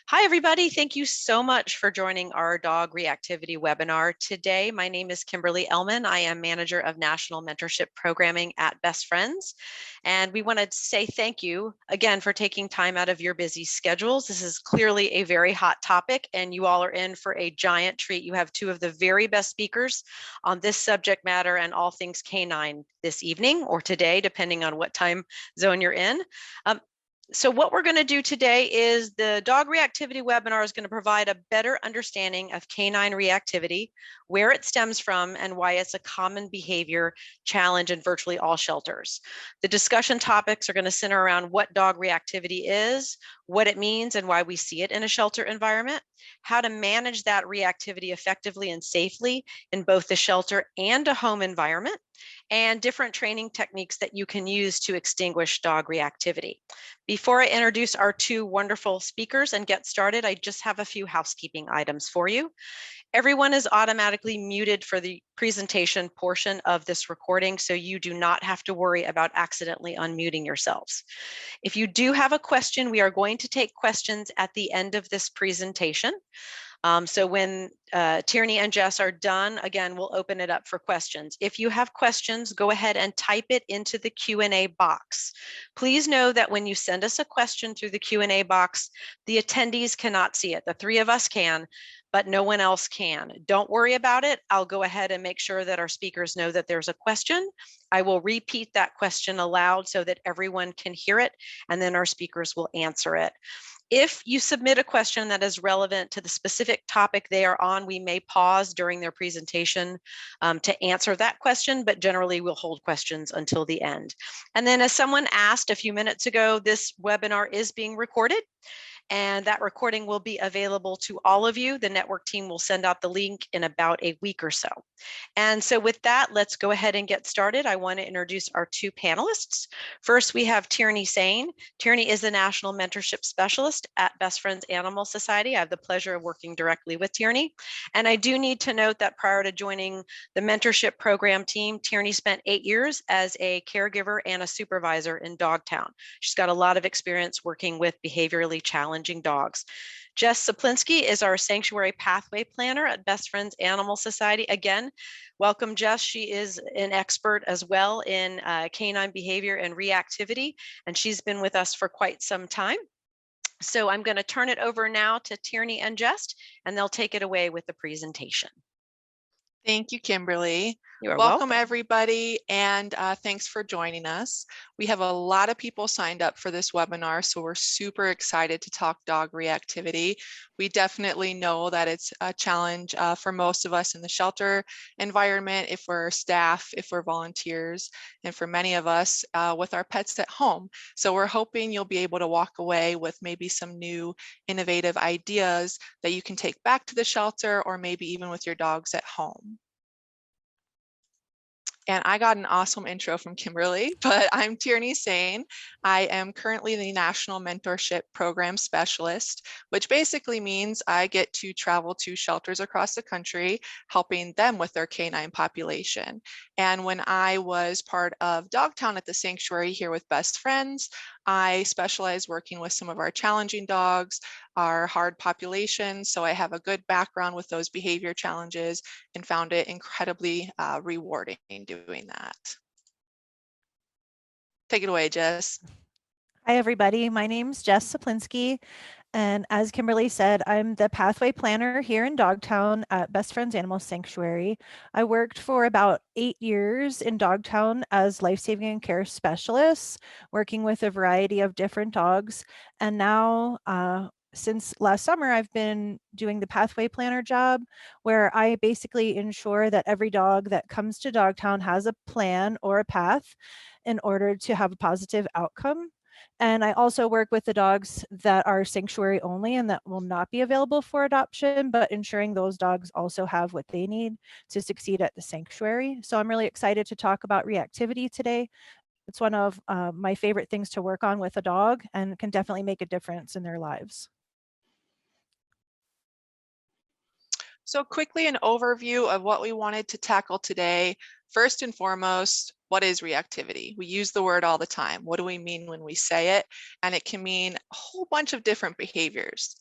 Hi, everybody. Thank you so much for joining our dog reactivity webinar today. My name is Kimberly Ellman. I am Manager of National Mentorship Programming at Best Friends. And we want to say thank you again for taking time out of your busy schedules. This is clearly a very hot topic, and you all are in for a giant treat. You have two of the very best speakers on this subject matter and all things canine this evening or today, depending on what time zone you're in. So what we're going to do today is the dog reactivity webinar is going to provide a better understanding of canine reactivity, where it stems from, and why it's a common behavior challenge in virtually all shelters. The discussion topics are going to center around what dog reactivity is, what it means and why we see it in a shelter environment, how to manage that reactivity effectively and safely in both the shelter and a home environment, and different training techniques that you can use to extinguish dog reactivity. Before I introduce our two wonderful speakers and get started, I just have a few housekeeping items for you. Everyone is automatically muted for the presentation portion of this recording, so you do not have to worry about accidentally unmuting yourselves. If you do have a question, we are going to take questions at the end of this presentation. So when Tierney and Jess are done, again, we'll open it up for questions. If you have questions, go ahead and type it into the Q&A box. Please know that when you send us a question through the Q&A box, the attendees cannot see it. The three of us can, but no one else can. Don't worry about it. I'll go ahead and make sure that our speakers know that there's a question. I will repeat that question aloud so that everyone can hear it, and then our speakers will answer it. If you submit a question that is relevant to the specific topic they are on, we may pause during their presentation to answer that question, but generally we'll hold questions until the end. And then as someone asked a few minutes ago, this webinar is being recorded, and that recording will be available to all of you. The network team will send out the link in about a week or so. And so with that, let's go ahead and get started. I want to introduce our two panelists. First, we have Tierney Sane. Tierney is the National Mentorship Specialist at Best Friends Animal Society. I have the pleasure of working directly with Tierney. And I do need to note that prior to joining the mentorship program team, Tierney spent 8 years as a caregiver and a supervisor in Dogtown. She's got a lot of experience working with behaviorally challenging dogs. Jess Saplinski is our Sanctuary Pathway Planner at Best Friends Animal Society. Again, welcome, Jess. She is an expert as well in canine behavior and reactivity, and she's been with us for quite some time. So I'm going to turn it over now to Tierney and Jess, and they'll take it away with the presentation. Thank you, Kimberly. You are welcome, welcome. Everybody, and thanks for joining us. We have a lot of people signed up for this webinar, so we're super excited to talk dog reactivity. We definitely know that it's a challenge for most of us in the shelter environment, if we're staff, if we're volunteers, and for many of us with our pets at home. So we're hoping you'll be able to walk away with maybe some new innovative ideas that you can take back to the shelter or maybe even with your dogs at home. And I got an awesome intro from Kimberly, but I'm Tierney Sane. I am currently the National Mentorship Program Specialist, which basically means I get to travel to shelters across the country, helping them with their canine population. And when I was part of Dogtown at the Sanctuary here with Best Friends, I specialize working with some of our challenging dogs, our hard populations. So I have a good background with those behavior challenges and found it incredibly rewarding doing that. Take it away, Jess. Hi, everybody. My name's Jess Saplinski, and as Kimberly said, I'm the Pathway Planner here in Dogtown at Best Friends Animal Sanctuary. I worked for about 8 years in Dogtown as lifesaving and care specialist, working with a variety of different dogs, and now since last summer, I've been doing the Pathway Planner job, where I basically ensure that every dog that comes to Dogtown has a plan or a path in order to have a positive outcome. And I also work with the dogs that are sanctuary only and that will not be available for adoption, but ensuring those dogs also have what they need to succeed at the sanctuary. So I'm really excited to talk about reactivity today. It's one of my favorite things to work on with a dog and can definitely make a difference in their lives. So quickly, an overview of what we wanted to tackle today. First and foremost, what is reactivity? We use the word all the time. What do we mean when we say it? And it can mean a whole bunch of different behaviors.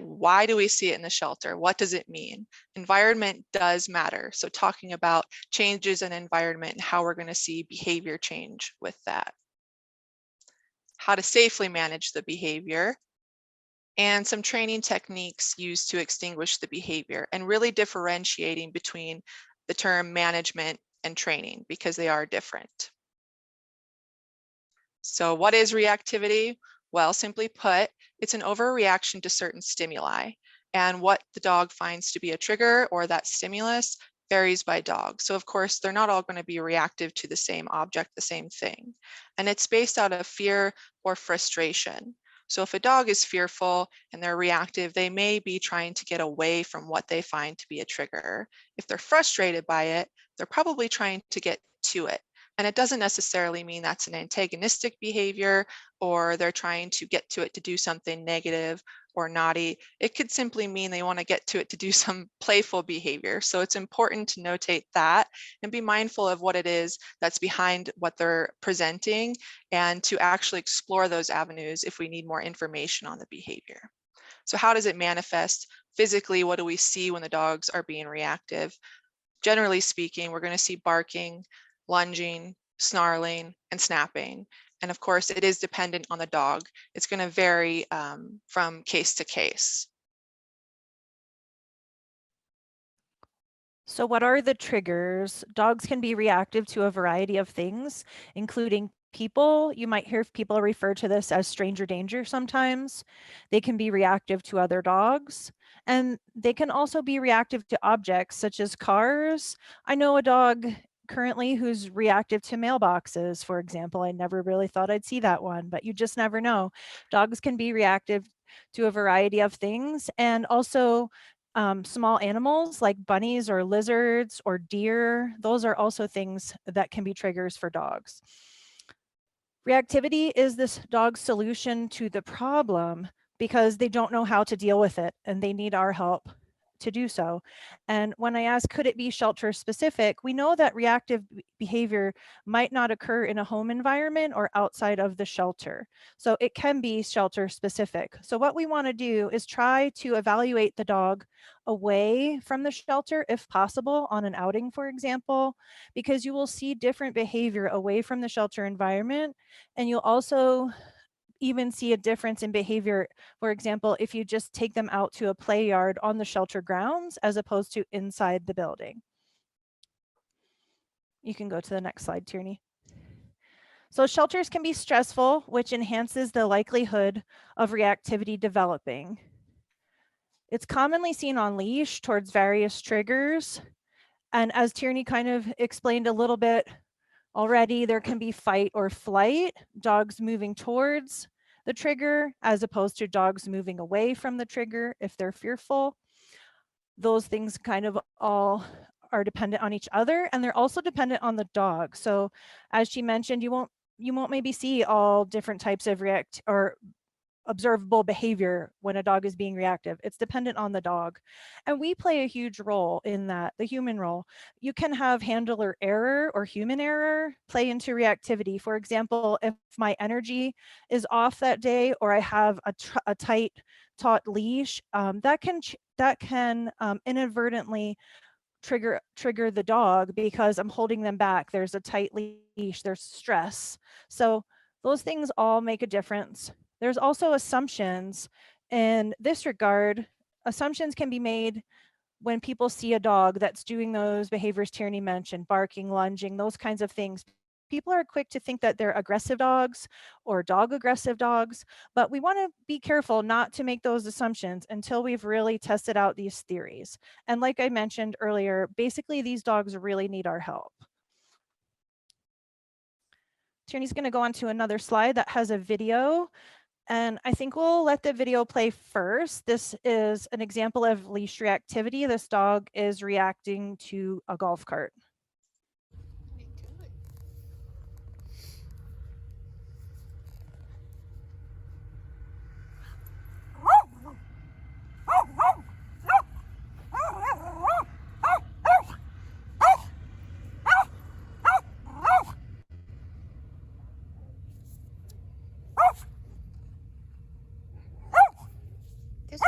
Why do we see it in the shelter? What does it mean? Environment does matter. So talking about changes in environment and how we're going to see behavior change with that. How to safely manage the behavior, and some training techniques used to extinguish the behavior, and really differentiating between the term management and training because they are different. So what is reactivity? Well, simply put, it's an overreaction to certain stimuli, and what the dog finds to be a trigger or that stimulus varies by dog. So of course, they're not all going to be reactive to the same object, the same thing. And it's based out of fear or frustration. So if a dog is fearful and they're reactive, they may be trying to get away from what they find to be a trigger. If they're frustrated by it, they're probably trying to get to it. And it doesn't necessarily mean that's an antagonistic behavior or they're trying to get to it to do something negative or naughty. It could simply mean they want to get to it to do some playful behavior. So it's important to notate that and be mindful of what it is that's behind what they're presenting and to actually explore those avenues if we need more information on the behavior. So how does it manifest physically? What do we see when the dogs are being reactive? Generally speaking, we're going to see barking, lunging, snarling, and snapping. And of course, it is dependent on the dog. It's going to vary from case to case. So what are the triggers? Dogs can be reactive to a variety of things, including people. You might hear people refer to this as stranger danger sometimes. They can be reactive to other dogs, and they can also be reactive to objects such as cars. I know a dog currently who's reactive to mailboxes, for example. I never really thought I'd see that one, but you just never know. Dogs can be reactive to a variety of things, and also small animals like bunnies or lizards or deer. Those are also things that can be triggers for dogs. Reactivity is this dog's solution to the problem because they don't know how to deal with it and they need our help to do so. And when I ask, could it be shelter specific? We know that reactive behavior might not occur in a home environment or outside of the shelter. So it can be shelter specific. So what we want to do is try to evaluate the dog away from the shelter if possible on an outing, for example, because you will see different behavior away from the shelter environment. And you'll also even see a difference in behavior. For example, if you just take them out to a play yard on the shelter grounds as opposed to inside the building. You can go to the next slide, Tierney. So shelters can be stressful, which enhances the likelihood of reactivity developing. It's commonly seen on leash towards various triggers. And as Tierney kind of explained a little bit already, there can be fight or flight, dogs moving towards the trigger as opposed to dogs moving away from the trigger if they're fearful. Those things kind of all are dependent on each other, and they're also dependent on the dog. So as she mentioned, you won't maybe see all different types of observable behavior when a dog is being reactive. It's dependent on the dog. And we play a huge role in that, the human role. You can have handler error or human error play into reactivity. For example, if my energy is off that day or I have a tight, taut leash, that can inadvertently trigger the dog because I'm holding them back. There's a tight leash, there's stress. So those things all make a difference. There's also assumptions. In this regard, assumptions can be made when people see a dog that's doing those behaviors Tierney mentioned, barking, lunging, those kinds of things. People are quick to think that they're aggressive dogs or dog aggressive dogs, but we want to be careful not to make those assumptions until we've really tested out these theories. And like I mentioned earlier, basically these dogs really need our help. Tierney's going to go on to another slide that has a video. And I think we'll let the video play first. This is an example of leash reactivity. This dog is reacting to a golf cart. This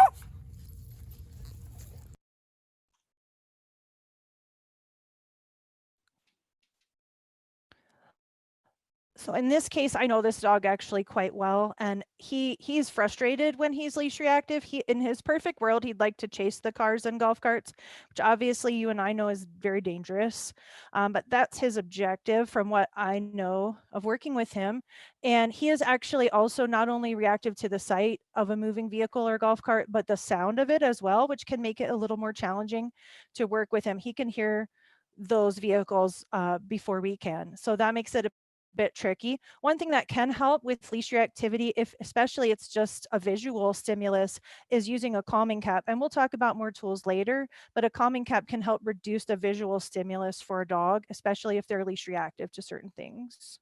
So in this case, I know this dog actually quite well, and he's frustrated when he's leash reactive. He, in his perfect world, he'd like to chase the cars and golf carts, which obviously you and I know is very dangerous. But that's his objective from what I know of working with him. And he is actually also not only reactive to the sight of a moving vehicle or golf cart, but the sound of it as well, which can make it a little more challenging to work with him. He can hear those vehicles before we can. So that makes it a bit tricky. One thing that can help with leash reactivity, if especially it's just a visual stimulus, is using a calming cap. And we'll talk about more tools later, but a calming cap can help reduce the visual stimulus for a dog, especially if they're leash reactive to certain things.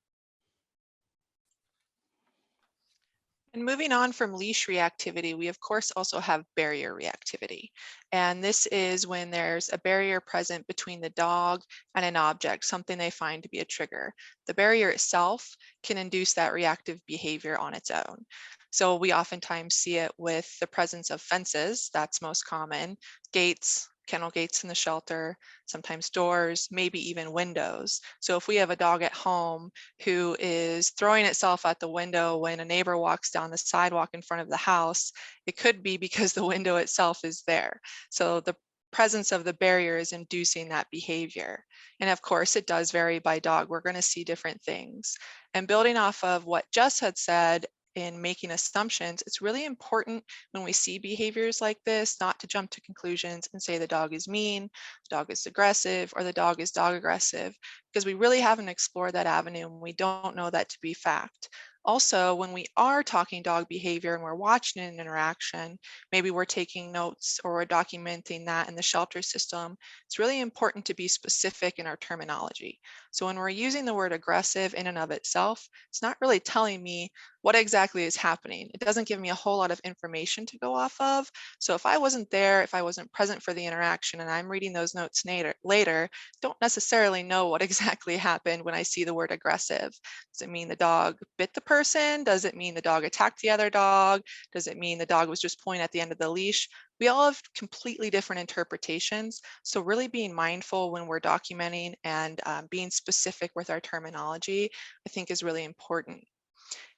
And moving on from leash reactivity, we of course also have barrier reactivity. And this is when there's a barrier present between the dog and an object, something they find to be a trigger. The barrier itself can induce that reactive behavior on its own. So we oftentimes see it with the presence of fences, that's most common, gates, kennel gates in the shelter, sometimes doors, maybe even windows. So if we have a dog at home who is throwing itself at the window when a neighbor walks down the sidewalk in front of the house, it could be because the window itself is there. So the presence of the barrier is inducing that behavior. And of course, it does vary by dog. We're going to see different things. And building off of what Jess had said, in making assumptions, it's really important when we see behaviors like this not to jump to conclusions and say the dog is mean, the dog is aggressive, or the dog is dog aggressive, because we really haven't explored that avenue and we don't know that to be fact. Also, when we are talking dog behavior and we're watching an interaction, maybe we're taking notes or we're documenting that in the shelter system, it's really important to be specific in our terminology. So when we're using the word aggressive in and of itself, it's not really telling me what exactly is happening. It doesn't give me a whole lot of information to go off of. So if I wasn't there, if I wasn't present for the interaction and I'm reading those notes later, don't necessarily know what exactly happened when I see the word aggressive. Does it mean the dog bit the person? Does it mean the dog attacked the other dog? Does it mean the dog was just pulling at the end of the leash? We all have completely different interpretations. So really being mindful when we're documenting and being specific with our terminology, I think is really important.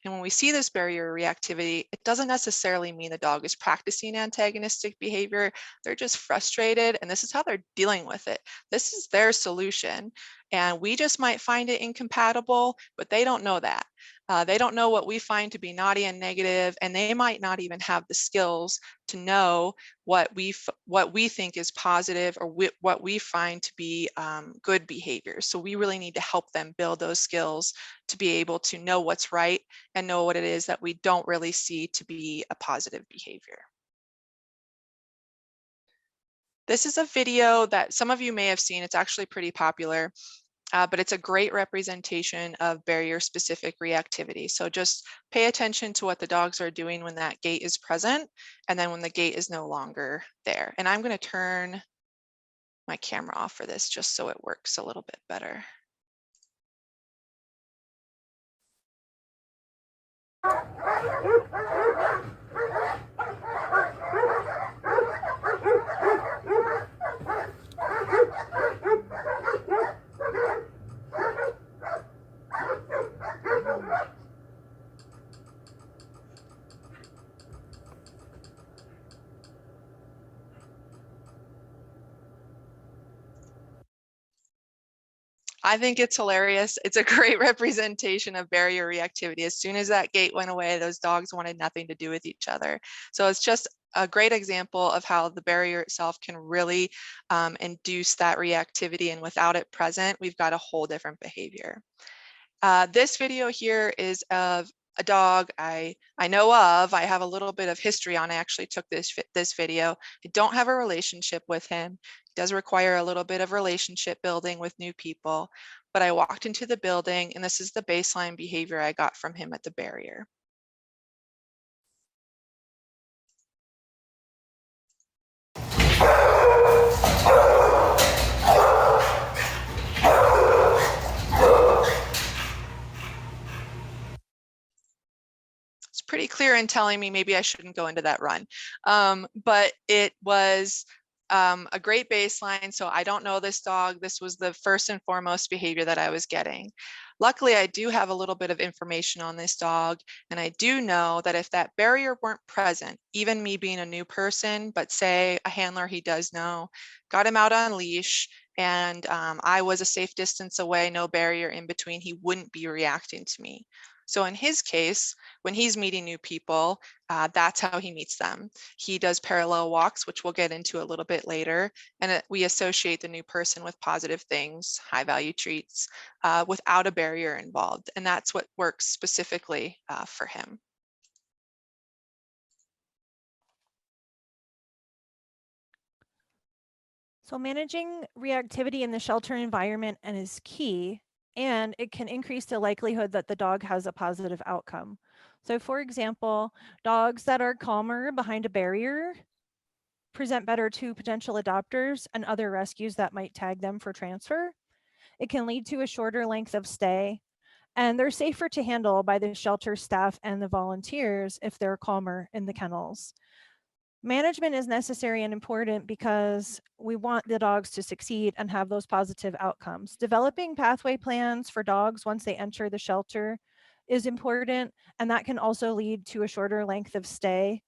And when we see this barrier reactivity, it doesn't necessarily mean the dog is practicing antagonistic behavior. They're just frustrated, and this is how they're dealing with it. This is their solution. And we just might find it incompatible, but they don't know that. They don't know what we find to be naughty and negative, and they might not even have the skills to know what we think is positive or what we find to be good behaviors. So we really need to help them build those skills to be able to know what's right and know what it is that we don't really see to be a positive behavior. This is a video that some of you may have seen. It's actually pretty popular. But it's a great representation of barrier-specific reactivity. So just pay attention to what the dogs are doing when that gate is present, and then when the gate is no longer there. And I'm going to turn my camera off for this just so it works a little bit better. I think it's hilarious. It's a great representation of barrier reactivity. As soon as that gate went away, those dogs wanted nothing to do with each other. So it's just a great example of how the barrier itself can really induce that reactivity. And without it present, we've got a whole different behavior. This video here is of a dog I know of. I have a little bit of history on. I actually took this video. I don't have a relationship with him. It does require a little bit of relationship building with new people, but I walked into the building and this is the baseline behavior I got from him at the barrier. It's pretty clear in telling me maybe I shouldn't go into that run. But it was a great baseline. So I don't know this dog. This was the first and foremost behavior that I was getting. Luckily, I do have a little bit of information on this dog, and I do know that if that barrier weren't present, even me being a new person, but say a handler he does know, got him out on leash, and I was a safe distance away, no barrier in between, he wouldn't be reacting to me. So in his case, when he's meeting new people, that's how he meets them. He does parallel walks, which we'll get into a little bit later, and we associate the new person with positive things, high value treats, without a barrier involved. And that's what works specifically for him. So managing reactivity in the shelter environment is key, and it can increase the likelihood that the dog has a positive outcome. So for example, dogs that are calmer behind a barrier present better to potential adopters and other rescues that might tag them for transfer. It can lead to a shorter length of stay, and they're safer to handle by the shelter staff and the volunteers if they're calmer in the kennels. Management is necessary and important because we want the dogs to succeed and have those positive outcomes. Developing pathway plans for dogs once they enter the shelter is important, and that can also lead to a shorter length of stay.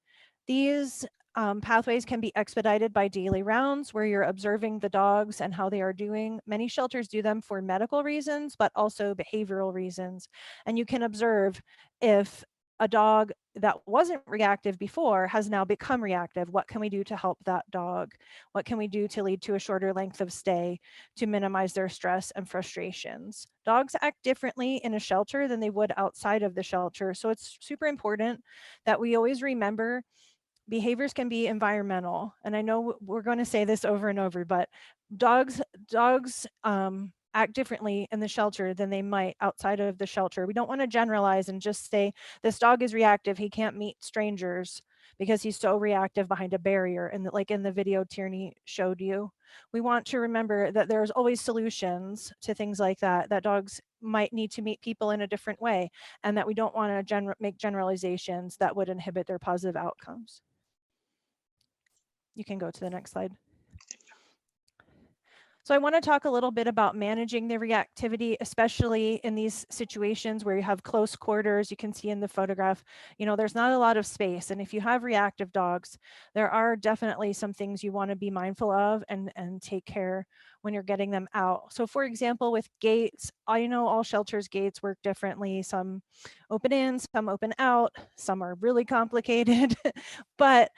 These pathways can be expedited by daily rounds where you're observing the dogs and how they are doing. Many shelters do them for medical reasons, but also behavioral reasons. And you can observe if a dog that wasn't reactive before has now become reactive. What can we do to help that dog? What can we do to lead to a shorter length of stay to minimize their stress and frustrations? Dogs act differently in a shelter than they would outside of the shelter. So it's super important that we always remember behaviors can be environmental. And I know we're going to say this over and over, but dogs act differently in the shelter than they might outside of the shelter. We don't want to generalize and just say this dog is reactive, he can't meet strangers because he's so reactive behind a barrier. And like in the video Tierney showed you, we want to remember that there's always solutions to things like that, that dogs might need to meet people in a different way, and that we don't want to make generalizations that would inhibit their positive outcomes. You can go to the next slide. So I want to talk a little bit about managing the reactivity, especially in these situations where you have close quarters. You can see in the photograph, there's not a lot of space. And if you have reactive dogs, there are definitely some things you want to be mindful of and take care when you're getting them out. So for example, with gates, I know all shelters gates work differently. Some open in, some open out, some are really complicated, but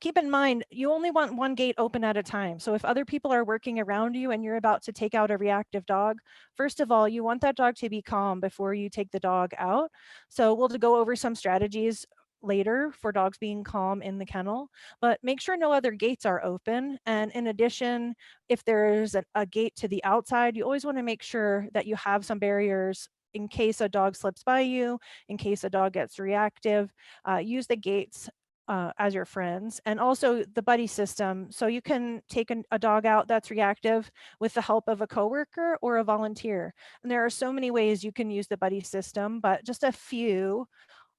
keep in mind, you only want one gate open at a time. So if other people are working around you and you're about to take out a reactive dog, first of all, you want that dog to be calm before you take the dog out. So we'll go over some strategies later for dogs being calm in the kennel, but make sure no other gates are open. And in addition, if there's a gate to the outside, you always want to make sure that you have some barriers in case a dog slips by you, in case a dog gets reactive. Use the gates as your friends, and also the buddy system. So you can take a dog out that's reactive with the help of a coworker or a volunteer. And there are so many ways you can use the buddy system, but just a few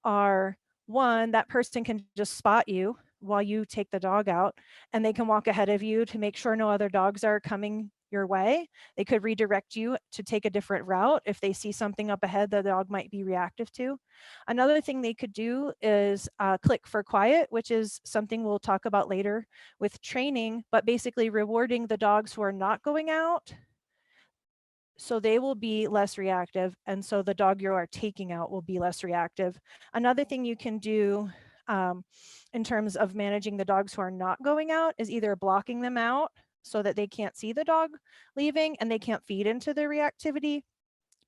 are: one, that person can just spot you while you take the dog out, and they can walk ahead of you to make sure no other dogs are coming your way. They could redirect you to take a different route if they see something up ahead the dog might be reactive to. Another thing they could do is click for quiet, which is something we'll talk about later with training, but basically rewarding the dogs who are not going out so they will be less reactive, and so the dog you are taking out will be less reactive. Another thing you can do in terms of managing the dogs who are not going out is either blocking them out so that they can't see the dog leaving and they can't feed into the reactivity.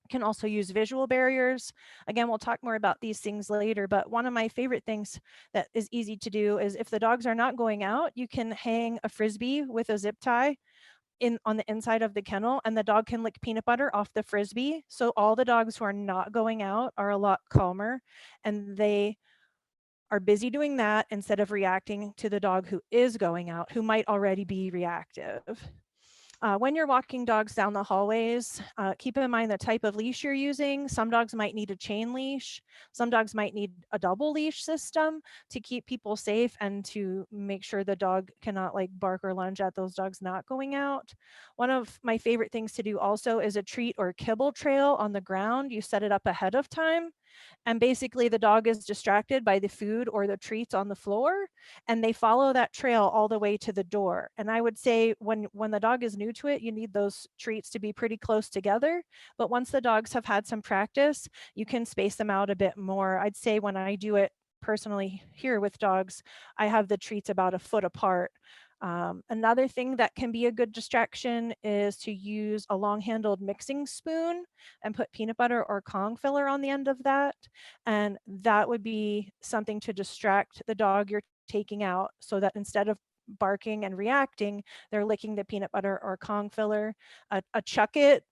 Can also use visual barriers. Again, we'll talk more about these things later, but one of my favorite things that is easy to do is if the dogs are not going out, you can hang a Frisbee with a zip tie on the inside of the kennel, and the dog can lick peanut butter off the Frisbee. So all the dogs who are not going out are a lot calmer, and they are busy doing that instead of reacting to the dog who is going out, who might already be reactive. When you're walking dogs down the hallways, keep in mind the type of leash you're using. Some dogs might need a chain leash. Some dogs might need a double leash system to keep people safe and to make sure the dog cannot like bark or lunge at those dogs not going out. One of my favorite things to do also is a treat or kibble trail on the ground. You set it up ahead of time. And basically the dog is distracted by the food or the treats on the floor, and they follow that trail all the way to the door. And I would say when the dog is new to it, you need those treats to be pretty close together. But once the dogs have had some practice, you can space them out a bit more. I'd say when I do it personally here with dogs, I have the treats about a foot apart. Another thing that can be a good distraction is to use a long-handled mixing spoon and put peanut butter or Kong filler on the end of that. And that would be something to distract the dog you're taking out, so that instead of barking and reacting, they're licking the peanut butter or Kong filler. A chuck it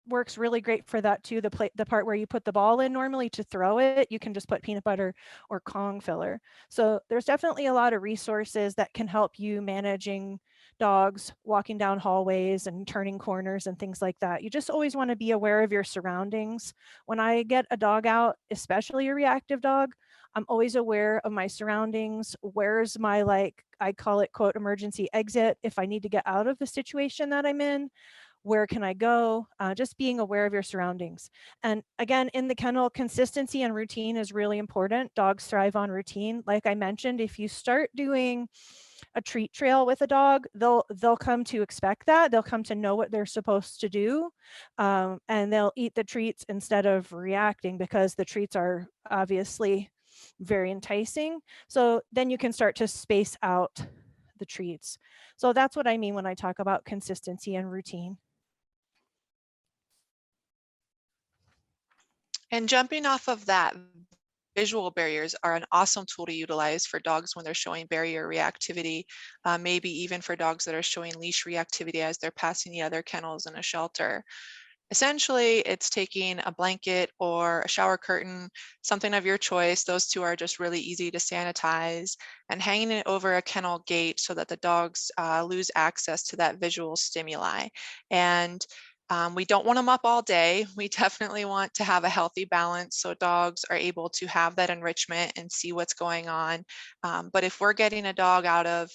works really great for that too. The part where you put the ball in normally to throw it, you can just put peanut butter or Kong filler. So there's definitely a lot of resources that can help you managing dogs walking down hallways and turning corners and things like that. You just always want to be aware of your surroundings. When I get a dog out, especially a reactive dog, I'm always aware of my surroundings. Where's my, like, I call it quote emergency exit if I need to get out of the situation that I'm in. Where can I go? Just being aware of your surroundings. And again, in the kennel, consistency and routine is really important. Dogs thrive on routine. Like I mentioned, if you start doing a treat trail with a dog, they'll come to expect that. They'll come to know what they're supposed to do, and they'll eat the treats instead of reacting because the treats are obviously very enticing. So then you can start to space out the treats. So that's what I mean when I talk about consistency and routine. And jumping off of that, visual barriers are an awesome tool to utilize for dogs when they're showing barrier reactivity, maybe even for dogs that are showing leash reactivity as they're passing the other kennels in a shelter. Essentially, it's taking a blanket or a shower curtain, something of your choice. Those two are just really easy to sanitize, and hanging it over a kennel gate so that the dogs lose access to that visual stimuli. And we don't want them up all day. We definitely want to have a healthy balance so dogs are able to have that enrichment and see what's going on. But if we're getting a dog out of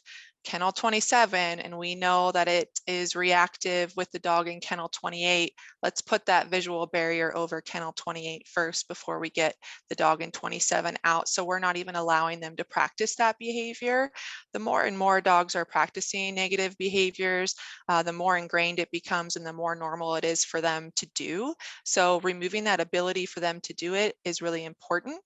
kennel 27 and we know that it is reactive with the dog in kennel 28, let's put that visual barrier over kennel 28 first before we get the dog in 27 out. So we're not even allowing them to practice that behavior. The more and more dogs are practicing negative behaviors, the more ingrained it becomes and the more normal it is for them to do. So removing that ability for them to do it is really important.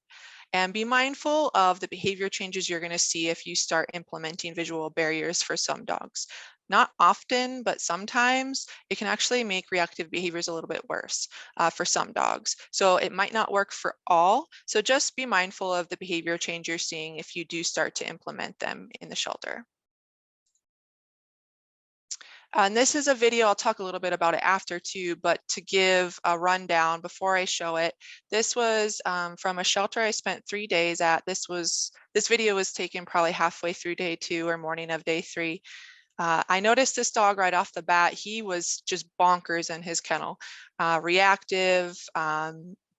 And be mindful of the behavior changes you're going to see if you start implementing visual barriers for some dogs. Not often, but sometimes it can actually make reactive behaviors a little bit worse for some dogs. So it might not work for all. So just be mindful of the behavior change you're seeing if you do start to implement them in the shelter. And this is a video, I'll talk a little bit about it after too, but to give a rundown before I show it, this was from a shelter I spent 3 days at. This video was taken probably halfway through day 2 or morning of day 3. I noticed this dog right off the bat. He was just bonkers in his kennel, reactive,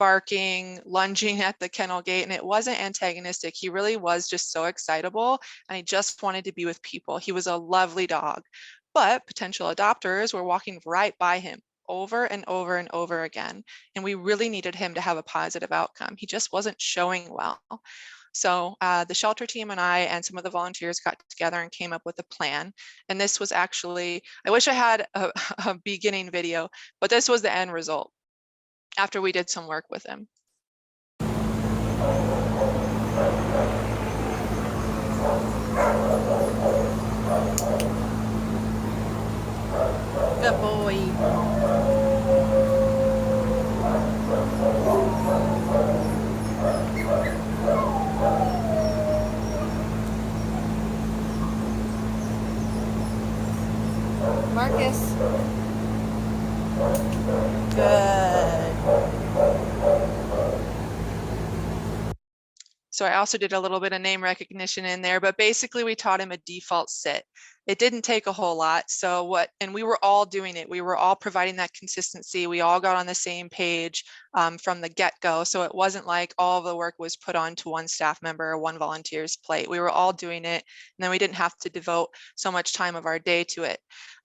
barking, lunging at the kennel gate, and it wasn't antagonistic. He really was just so excitable, and he just wanted to be with people. He was a lovely dog, but potential adopters were walking right by him over and over and over again, and we really needed him to have a positive outcome. He just wasn't showing well. So the shelter team and I and some of the volunteers got together and came up with a plan. And this was actually, I wish I had a beginning video, but this was the end result after we did some work with him. Good boy. Marcus. Good. So I also did a little bit of name recognition in there, but basically we taught him a default sit. it didn't take a whole lot. So and we were all doing it. We were all providing that consistency. We all got on the same page from the get-go. So it wasn't like all of the work was put onto one staff member or one volunteer's plate. We were all doing it, and then we didn't have to devote so much time of our day to it.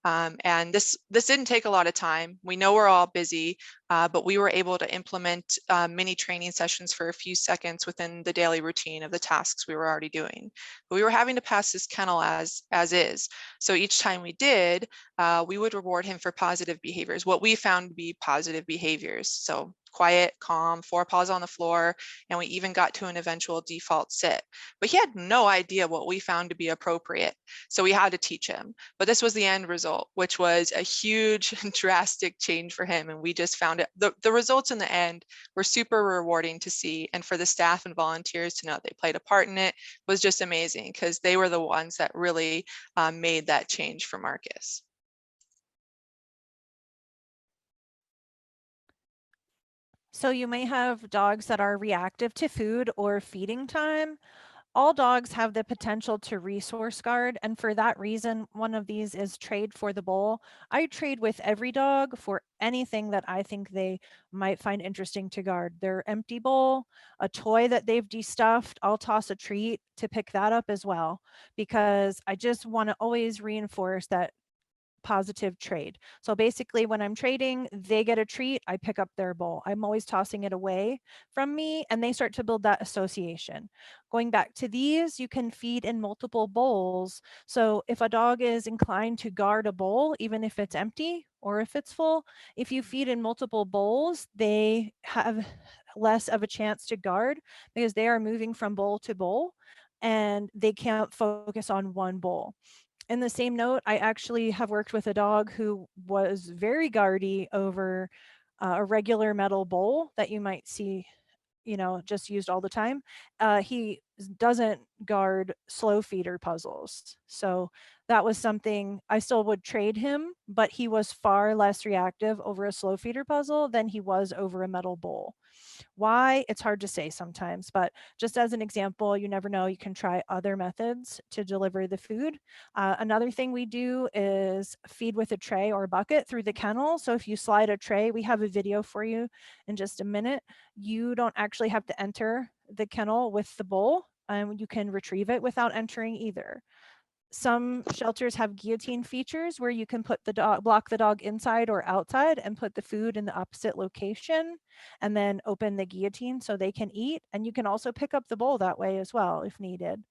And this didn't take a lot of time. We know we're all busy, but we were able to implement mini training sessions for a few seconds within the daily routine of the tasks we were already doing. But we were having to pass this kennel as is. So each time we did, we would reward him for positive behaviors, what we found to be positive behaviors. So quiet, calm, 4 paws on the floor, and we even got to an eventual default sit. But he had no idea what we found to be appropriate. So we had to teach him. But this was the end result, which was a huge drastic change for him. And we just found it, the results in the end were super rewarding to see. And for the staff and volunteers to know they played a part in it was just amazing, because they were the ones that really made that change for Marcus. So you may have dogs that are reactive to food or feeding time. All dogs have the potential to resource guard, and for that reason, one of these is trade for the bowl. I trade with every dog for anything that I think they might find interesting to guard. Their empty bowl, a toy that they've destuffed, I'll toss a treat to pick that up as well, because I just want to always reinforce that positive trade. So basically when I'm trading, they get a treat, I pick up their bowl. I'm always tossing it away from me, and they start to build that association. Going back to these, you can feed in multiple bowls. So if a dog is inclined to guard a bowl, even if it's empty or if it's full, if you feed in multiple bowls, they have less of a chance to guard because they are moving from bowl to bowl and they can't focus on one bowl. In the same note, I actually have worked with a dog who was very guardy over a regular metal bowl that you might see, just used all the time. He doesn't guard slow feeder puzzles. So that was something I still would trade him, but he was far less reactive over a slow feeder puzzle than he was over a metal bowl. Why? It's hard to say sometimes, but just as an example, you never know, you can try other methods to deliver the food. Another thing we do is feed with a tray or bucket through the kennel. So if you slide a tray, we have a video for you in just a minute. You don't actually have to enter the kennel with the bowl. You can retrieve it without entering either. Some shelters have guillotine features where you can put the dog, block the dog inside or outside and put the food in the opposite location and then open the guillotine so they can eat. And you can also pick up the bowl that way as well if needed.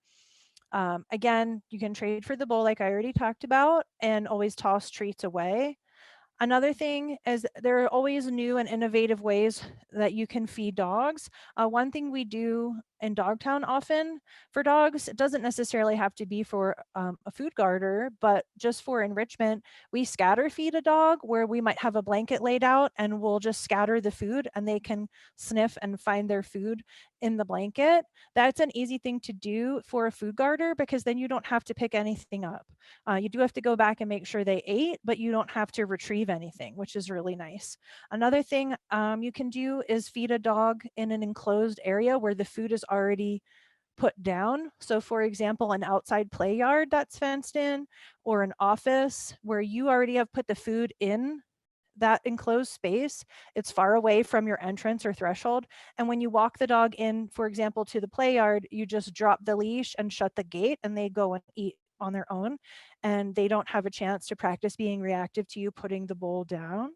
Again, you can trade for the bowl like I already talked about and always toss treats away. Another thing is there are always new and innovative ways that you can feed dogs. One thing we do in Dogtown often for dogs, it doesn't necessarily have to be for a food garter, but just for enrichment, we scatter feed a dog where we might have a blanket laid out and we'll just scatter the food and they can sniff and find their food in the blanket. That's an easy thing to do for a food garter because then you don't have to pick anything up. You do have to go back and make sure they ate, but you don't have to retrieve anything, which is really nice. Another thing you can do is feed a dog in an enclosed area where the food is already put down. So for example, an outside play yard that's fenced in, or an office where you already have put the food in that enclosed space. It's far away from your entrance or threshold. And when you walk the dog in, for example, to the play yard, you just drop the leash and shut the gate and they go and eat on their own. And they don't have a chance to practice being reactive to you putting the bowl down.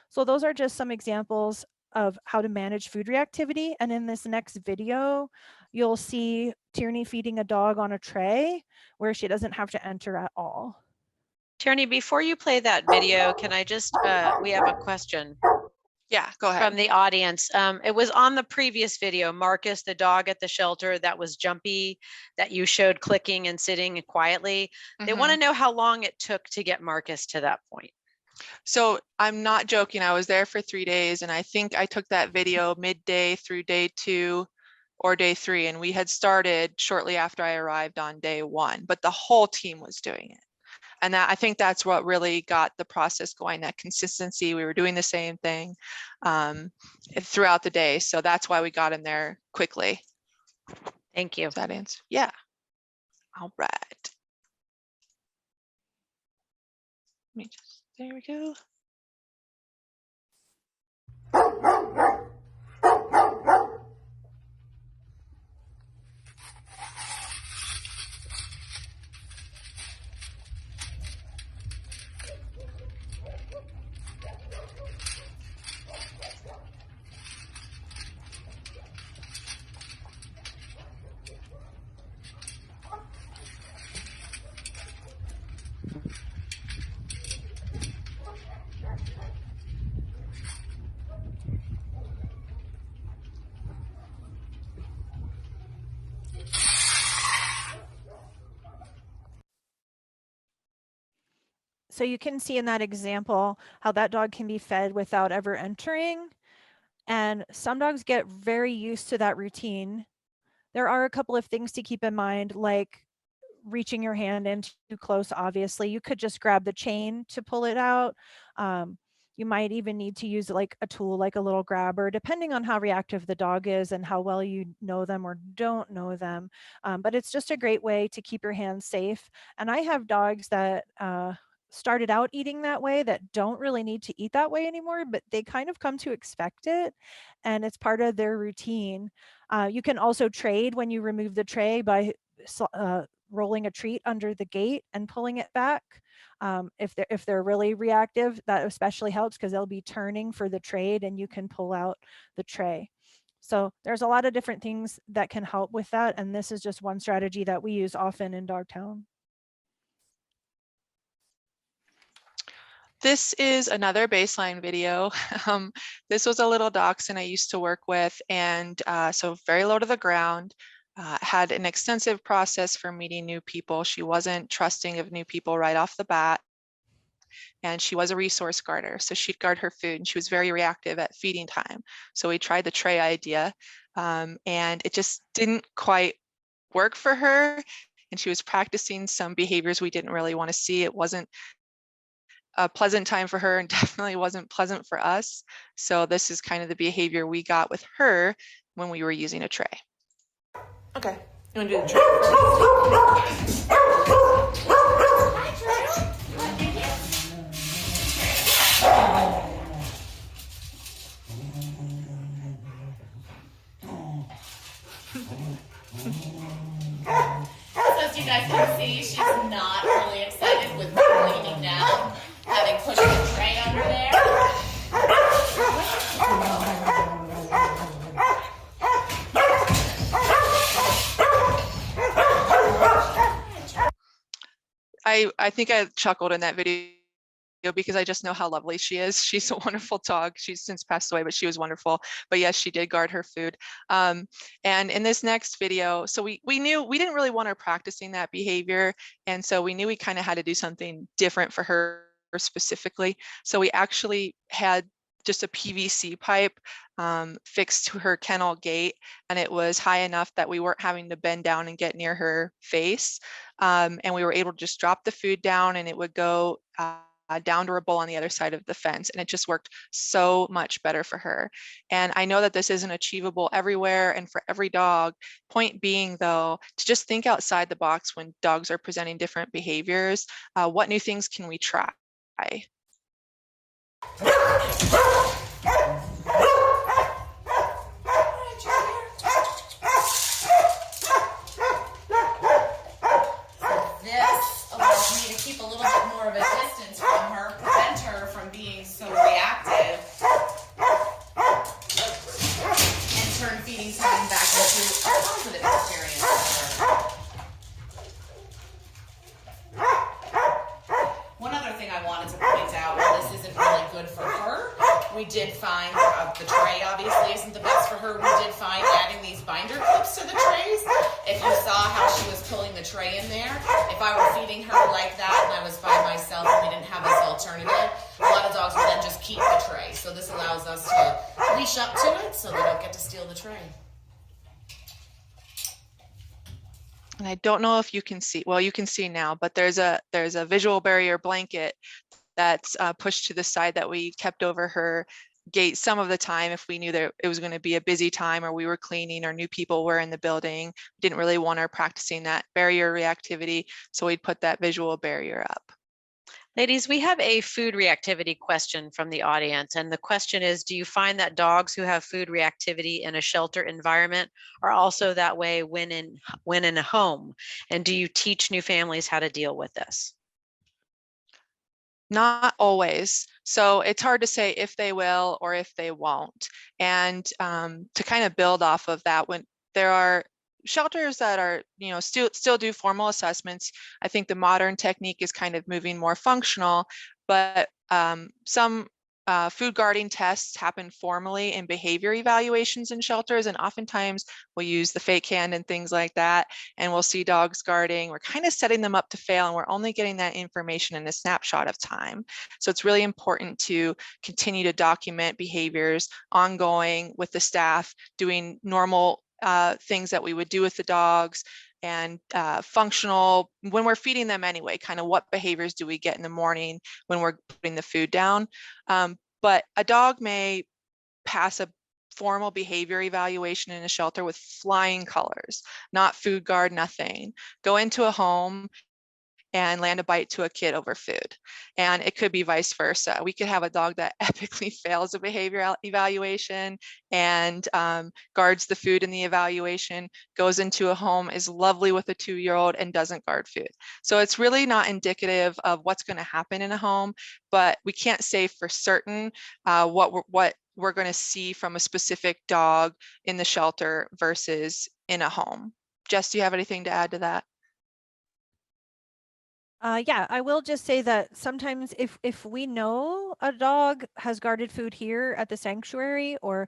So those are just some examples of how to manage food reactivity. And in this next video, you'll see Tierney feeding a dog on a tray where she doesn't have to enter at all. Tierney, before you play that video, can I just, we have a question. Yeah, go ahead. From the audience. It was on the previous video, Marcus, the dog at the shelter that was jumpy, that you showed clicking and sitting quietly. They want to know how long it took to get Marcus to that point. So I'm not joking. I was there for 3 days and I think I took that video midday through day 2 or day 3. And we had started shortly after I arrived on day 1, but the whole team was doing it. And I think that's what really got the process going, that consistency. We were doing the same thing throughout the day. So that's why we got in there quickly. Thank you. Does that answer? Yeah. All right. There we go. So you can see in that example how that dog can be fed without ever entering. And some dogs get very used to that routine. There are a couple of things to keep in mind, like reaching your hand in too close. Obviously, you could just grab the chain to pull it out. You might even need to use like a tool, like a little grabber, depending on how reactive the dog is and how well you know them or don't know them. But it's just a great way to keep your hands safe. And I have dogs that started out eating that way that don't really need to eat that way anymore, but they kind of come to expect it, and it's part of their routine. You can also trade when you remove the tray by rolling a treat under the gate and pulling it back. If they're really reactive, that especially helps because they'll be turning for the trade and you can pull out the tray. So there's a lot of different things that can help with that, and this is just one strategy that we use often in Dogtown. This is another baseline video. This was a little dachshund I used to work with, and so very low to the ground, had an extensive process for meeting new people. She wasn't trusting of new people right off the bat, and she was a resource guarder. So she'd guard her food, and she was very reactive at feeding time. So we tried the tray idea, and it just didn't quite work for her. And she was practicing some behaviors we didn't really want to see. It wasn't a pleasant time for her and definitely wasn't pleasant for us. So this is kind of the behavior we got with her when we were using a tray. Okay, you want to do the trick? So as you guys can see, she's not really excited with leaning down, having pushed the tray under there. I think I chuckled in that video because I just know how lovely she is. She's a wonderful dog. She's since passed away, but she was wonderful. But yes, she did guard her food. And in this next video, so we knew we didn't really want her practicing that behavior. And so we knew we kind of had to do something different for her specifically. So we actually had just a PVC pipe fixed to her kennel gate, and it was high enough that we weren't having to bend down and get near her face. And we were able to just drop the food down, and it would go down to her bowl on the other side of the fence, and it just worked so much better for her. And I know that this isn't achievable everywhere and for every dog. Point being, though, to just think outside the box when dogs are presenting different behaviors. What new things can we try? This allows me to keep a little bit more of a distance from her, prevent her from being so reactive, and turn feeding time back into a positive experience for her. One other thing I wanted to point out, while this isn't really good for her, we did find the tray obviously isn't the best for her. We did find adding these binder clips to the trays. If you saw how she was pulling the tray in there, if I were feeding her like that and I was by myself and we didn't have this alternative, a lot of dogs will then just keep the tray. So this allows us to leash up to it so they don't get to steal the tray. And I don't know if you can see, well, you can see now, but there's a visual barrier blanket that's pushed to the side that we kept over her gate some of the time if we knew that it was going to be a busy time or we were cleaning or new people were in the building. We didn't really want her practicing that barrier reactivity, so we'd put that visual barrier up. Ladies, we have a food reactivity question from the audience. And the question is, do you find that dogs who have food reactivity in a shelter environment are also that way when in a home? And do you teach new families how to deal with this? Not always. So it's hard to say if they will or if they won't. And to kind of build off of that, when there are shelters that are, still do formal assessments, I think the modern technique is kind of moving more functional, but some food guarding tests happen formally in behavior evaluations in shelters, and oftentimes we'll use the fake hand and things like that, and we'll see dogs guarding. We're kind of setting them up to fail, and we're only getting that information in a snapshot of time. So it's really important to continue to document behaviors ongoing with the staff, doing normal things that we would do with the dogs, and functional when we're feeding them anyway, kind of what behaviors do we get in the morning when we're putting the food down. But a dog may pass a formal behavior evaluation in a shelter with flying colors, not food guard, nothing. Go into a home and land a bite to a kid over food. And it could be vice versa. We could have a dog that epically fails a behavior evaluation and guards the food in the evaluation, goes into a home, is lovely with a 2-year-old and doesn't guard food. So it's really not indicative of what's going to happen in a home, but we can't say for certain what we're going to see from a specific dog in the shelter versus in a home. Jess, do you have anything to add to that? Yeah, I will just say that sometimes if we know a dog has guarded food here at the sanctuary or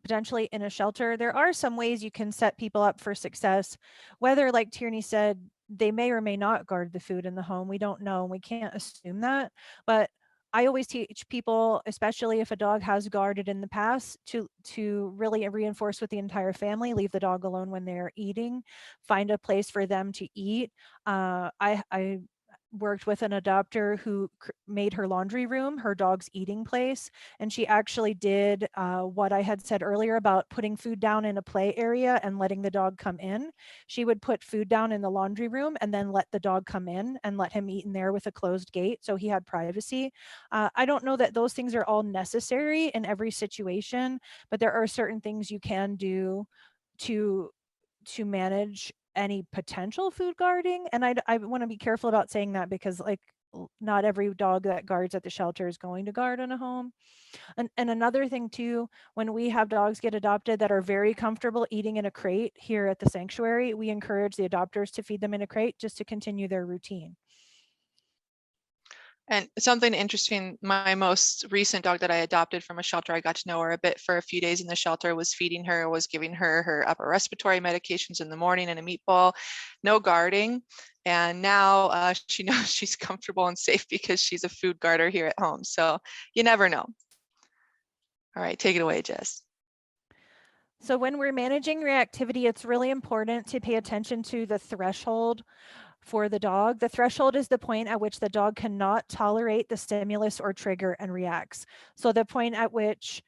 potentially in a shelter, there are some ways you can set people up for success. Whether, like Tierney said, they may or may not guard the food in the home, we don't know, and we can't assume that. But I always teach people, especially if a dog has guarded in the past, to really reinforce with the entire family, leave the dog alone when they're eating, find a place for them to eat. I worked with an adopter who made her laundry room her dog's eating place, and she actually did what I had said earlier about putting food down in a play area and letting the dog come in. She would put food down in the laundry room and then let the dog come in and let him eat in there with a closed gate, so he had privacy. I don't know that those things are all necessary in every situation, but there are certain things you can do to manage any potential food guarding. And I want to be careful about saying that because, like, not every dog that guards at the shelter is going to guard in a home. And another thing too, when we have dogs get adopted that are very comfortable eating in a crate here at the sanctuary, we encourage the adopters to feed them in a crate just to continue their routine. And something interesting, my most recent dog that I adopted from a shelter, I got to know her a bit for a few days in the shelter, was feeding her, was giving her her upper respiratory medications in the morning and a meatball, no guarding. And now she knows she's comfortable and safe because she's a food guarder here at home. So you never know. All right, take it away, Jess. So when we're managing reactivity, it's really important to pay attention to the threshold for the dog. The threshold is the point at which the dog cannot tolerate the stimulus or trigger and reacts. So the point at which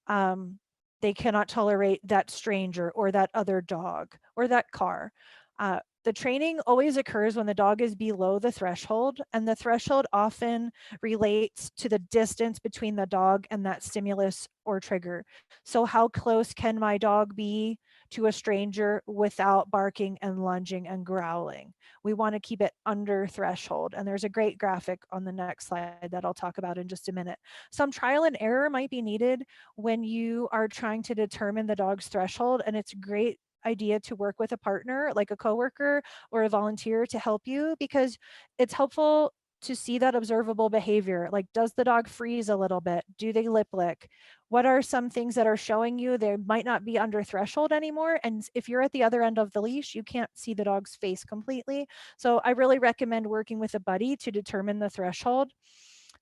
they cannot tolerate that stranger or that other dog or that car. The training always occurs when the dog is below the threshold, and the threshold often relates to the distance between the dog and that stimulus or trigger. So how close can my dog be to a stranger without barking and lunging and growling? We want to keep it under threshold. And there's a great graphic on the next slide that I'll talk about in just a minute. Some trial and error might be needed when you are trying to determine the dog's threshold, and it's a great idea to work with a partner like a coworker or a volunteer to help you, because it's helpful to see that observable behavior. Like, does the dog freeze a little bit? Do they lip lick? What are some things that are showing you they might not be under threshold anymore? And if you're at the other end of the leash, you can't see the dog's face completely. So I really recommend working with a buddy to determine the threshold.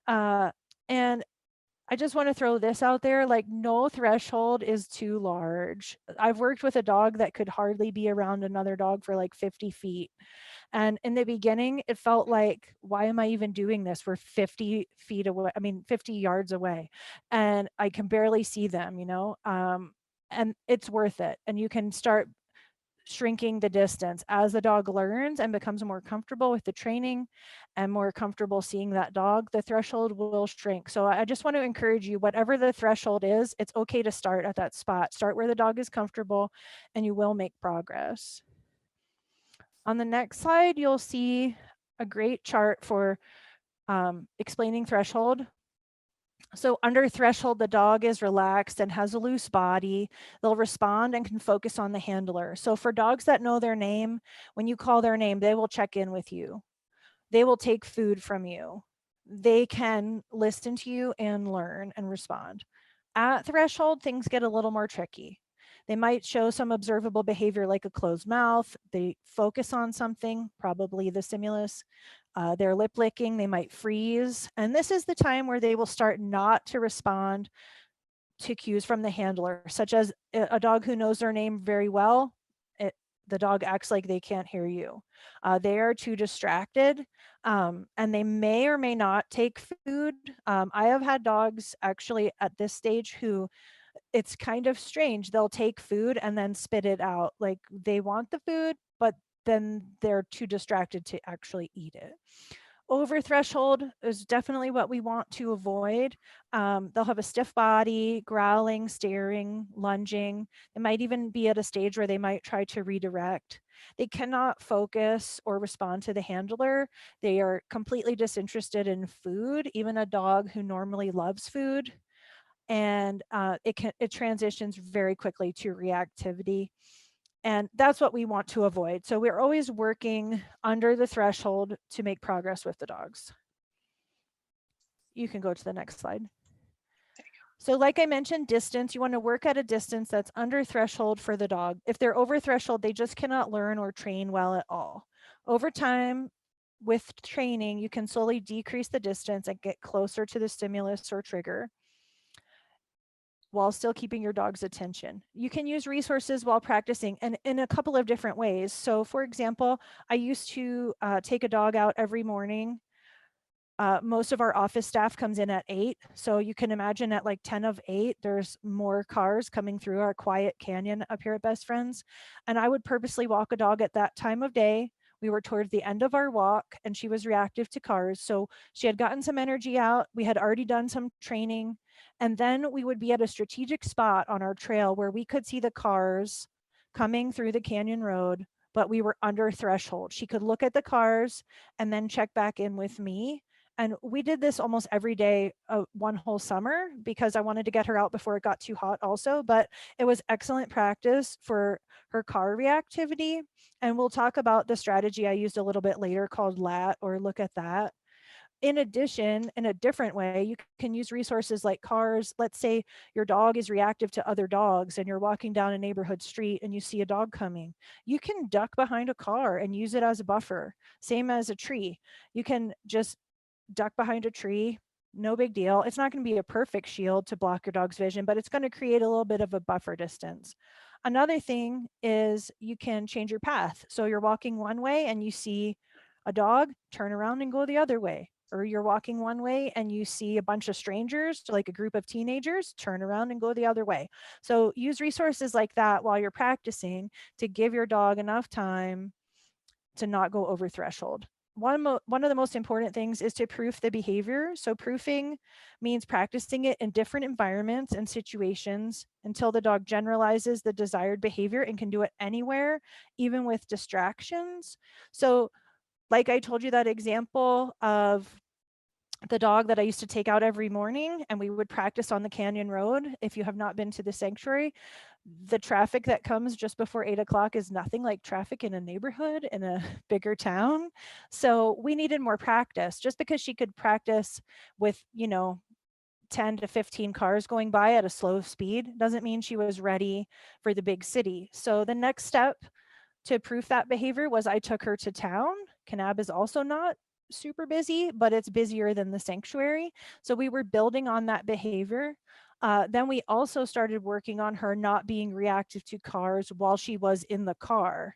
And I just want to throw this out there, like, no threshold is too large. I've worked with a dog that could hardly be around another dog for like 50 feet. And in the beginning, it felt like, why am I even doing this? We're 50 feet away, 50 yards away, and I can barely see them, and it's worth it. And you can start shrinking the distance. As the dog learns and becomes more comfortable with the training and more comfortable seeing that dog, the threshold will shrink. So I just want to encourage you, whatever the threshold is, it's okay to start at that spot. Start where the dog is comfortable and you will make progress. On the next slide, you'll see a great chart for explaining threshold. So under threshold, the dog is relaxed and has a loose body. They'll respond and can focus on the handler. So for dogs that know their name, when you call their name, they will check in with you. They will take food from you. They can listen to you and learn and respond. At threshold, things get a little more tricky. They might show some observable behavior like a closed mouth. They focus on something, probably the stimulus. They're lip licking, they might freeze. And this is the time where they will start not to respond to cues from the handler, such as a dog who knows their name very well. The dog acts like they can't hear you. They are too distracted, and they may or may not take food. I have had dogs actually at this stage who, it's kind of strange. They'll take food and then spit it out. Like they want the food, but then they're too distracted to actually eat it. Over threshold is definitely what we want to avoid. They'll have a stiff body, growling, staring, lunging. They might even be at a stage where they might try to redirect. They cannot focus or respond to the handler. They are completely disinterested in food, even a dog who normally loves food. And it transitions very quickly to reactivity. And that's what we want to avoid. So we're always working under the threshold to make progress with the dogs. You can go to the next slide. So like I mentioned, distance, you want to work at a distance that's under threshold for the dog. If they're over threshold, they just cannot learn or train well at all. Over time, with training, you can slowly decrease the distance and get closer to the stimulus or trigger, while still keeping your dog's attention. You can use resources while practicing and in a couple of different ways. So for example, I used to take a dog out every morning. Most of our office staff comes in at 8. So you can imagine at like 10 of 8, there's more cars coming through our quiet canyon up here at Best Friends. And I would purposely walk a dog at that time of day. We were towards the end of our walk and she was reactive to cars. So she had gotten some energy out. We had already done some training. And then we would be at a strategic spot on our trail where we could see the cars coming through the canyon road, but we were under threshold. She could look at the cars and then check back in with me. And we did this almost every day, one whole summer, because I wanted to get her out before it got too hot also, but it was excellent practice for her car reactivity. And we'll talk about the strategy I used a little bit later called LAT, or look at that. In addition, in a different way, you can use resources like cars. Let's say your dog is reactive to other dogs and you're walking down a neighborhood street and you see a dog coming. You can duck behind a car and use it as a buffer. Same as a tree. You can just duck behind a tree, no big deal. It's not going to be a perfect shield to block your dog's vision, but it's going to create a little bit of a buffer distance. Another thing is you can change your path. So you're walking one way and you see a dog, turn around and go the other way. Or you're walking one way and you see a bunch of strangers, like a group of teenagers, turn around and go the other way. So use resources like that while you're practicing to give your dog enough time to not go over threshold. One of the most important things is to proof the behavior. So proofing means practicing it in different environments and situations until the dog generalizes the desired behavior and can do it anywhere, even with distractions. So like I told you that example of the dog that I used to take out every morning and we would practice on the canyon road. If you have not been to the sanctuary, the traffic that comes just before 8 o'clock is nothing like traffic in a neighborhood in a bigger town. So we needed more practice. Just because she could practice with, 10 to 15 cars going by at a slow speed doesn't mean she was ready for the big city. So the next step to proof that behavior was I took her to town. Kanab is also not super busy, but it's busier than the sanctuary. So we were building on that behavior. Then we also started working on her not being reactive to cars while she was in the car.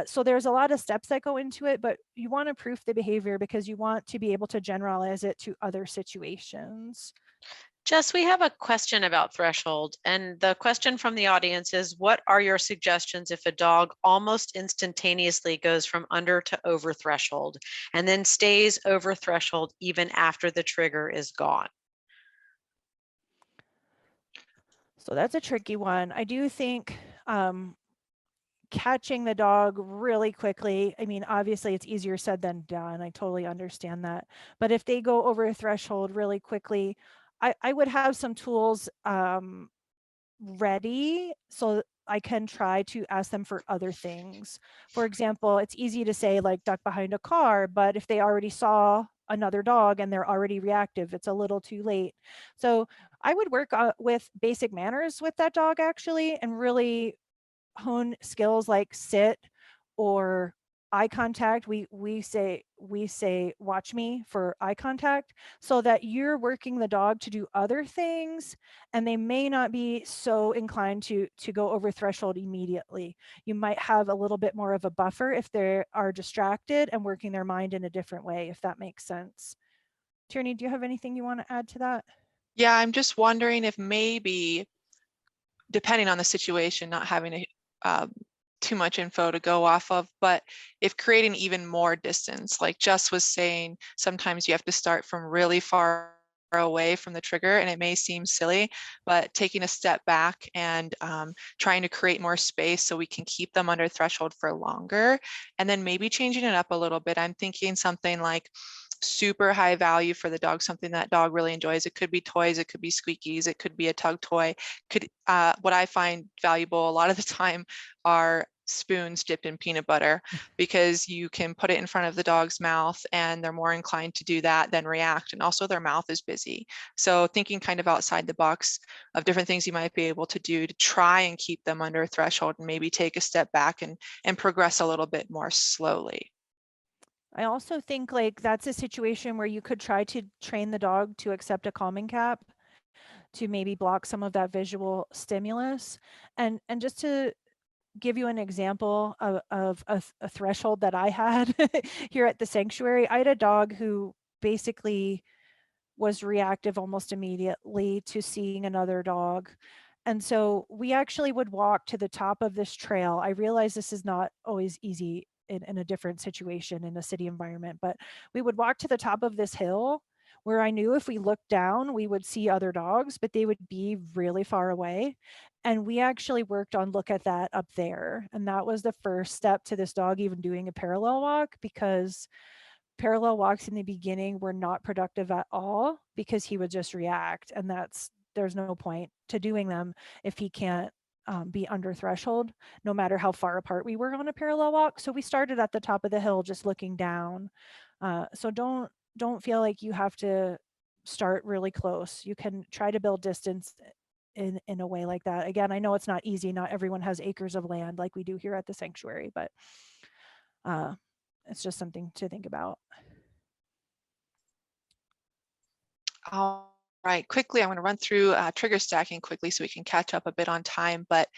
So there's a lot of steps that go into it, but you want to proof the behavior because you want to be able to generalize it to other situations. Jess, we have a question about threshold, and the question from the audience is, what are your suggestions if a dog almost instantaneously goes from under to over threshold and then stays over threshold even after the trigger is gone? So that's a tricky one. I do think catching the dog really quickly, I mean, obviously it's easier said than done. I totally understand that. But if they go over a threshold really quickly, I would have some tools ready so I can try to ask them for other things. For example, it's easy to say like duck behind a car, but if they already saw another dog and they're already reactive, it's a little too late. So I would work with basic manners with that dog actually, and really hone skills like sit or eye contact. We say watch me for eye contact, so that you're working the dog to do other things, and they may not be so inclined to go over threshold immediately. You might have a little bit more of a buffer if they are distracted and working their mind in a different way, if that makes sense. Tierney, do you have anything you want to add to that? Yeah, I'm just wondering if maybe, depending on the situation, not having a too much info to go off of, but if creating even more distance, like Jess was saying, sometimes you have to start from really far away from the trigger, and it may seem silly, but taking a step back and trying to create more space so we can keep them under threshold for longer, and then maybe changing it up a little bit. I'm thinking something like super high value for the dog, something that dog really enjoys. It could be toys, it could be squeakies, it could be a tug toy. What I find valuable a lot of the time are spoons dipped in peanut butter, because you can put it in front of the dog's mouth and they're more inclined to do that than react. And also their mouth is busy. So thinking kind of outside the box of different things you might be able to do to try and keep them under a threshold, and maybe take a step back and progress a little bit more slowly. I also think like that's a situation where you could try to train the dog to accept a calming cap to maybe block some of that visual stimulus. And just to give you an example of a threshold that I had here at the sanctuary, I had a dog who basically was reactive almost immediately to seeing another dog. And so we actually would walk to the top of this trail. I realize this is not always easy in a different situation in a city environment, but we would walk to the top of this hill where I knew if we looked down, we would see other dogs, but they would be really far away. And we actually worked on look at that up there. And that was the first step to this dog even doing a parallel walk, because parallel walks in the beginning were not productive at all because he would just react, and there's no point to doing them if he can't be under threshold, no matter how far apart we were on a parallel walk. So we started at the top of the hill just looking down. So don't feel like you have to start really close. You can try to build distance in a way like that. Again, I know it's not easy. Not everyone has acres of land like we do here at the sanctuary, but it's just something to think about. All right, quickly, I'm going to run through trigger stacking quickly so we can catch up a bit on time. But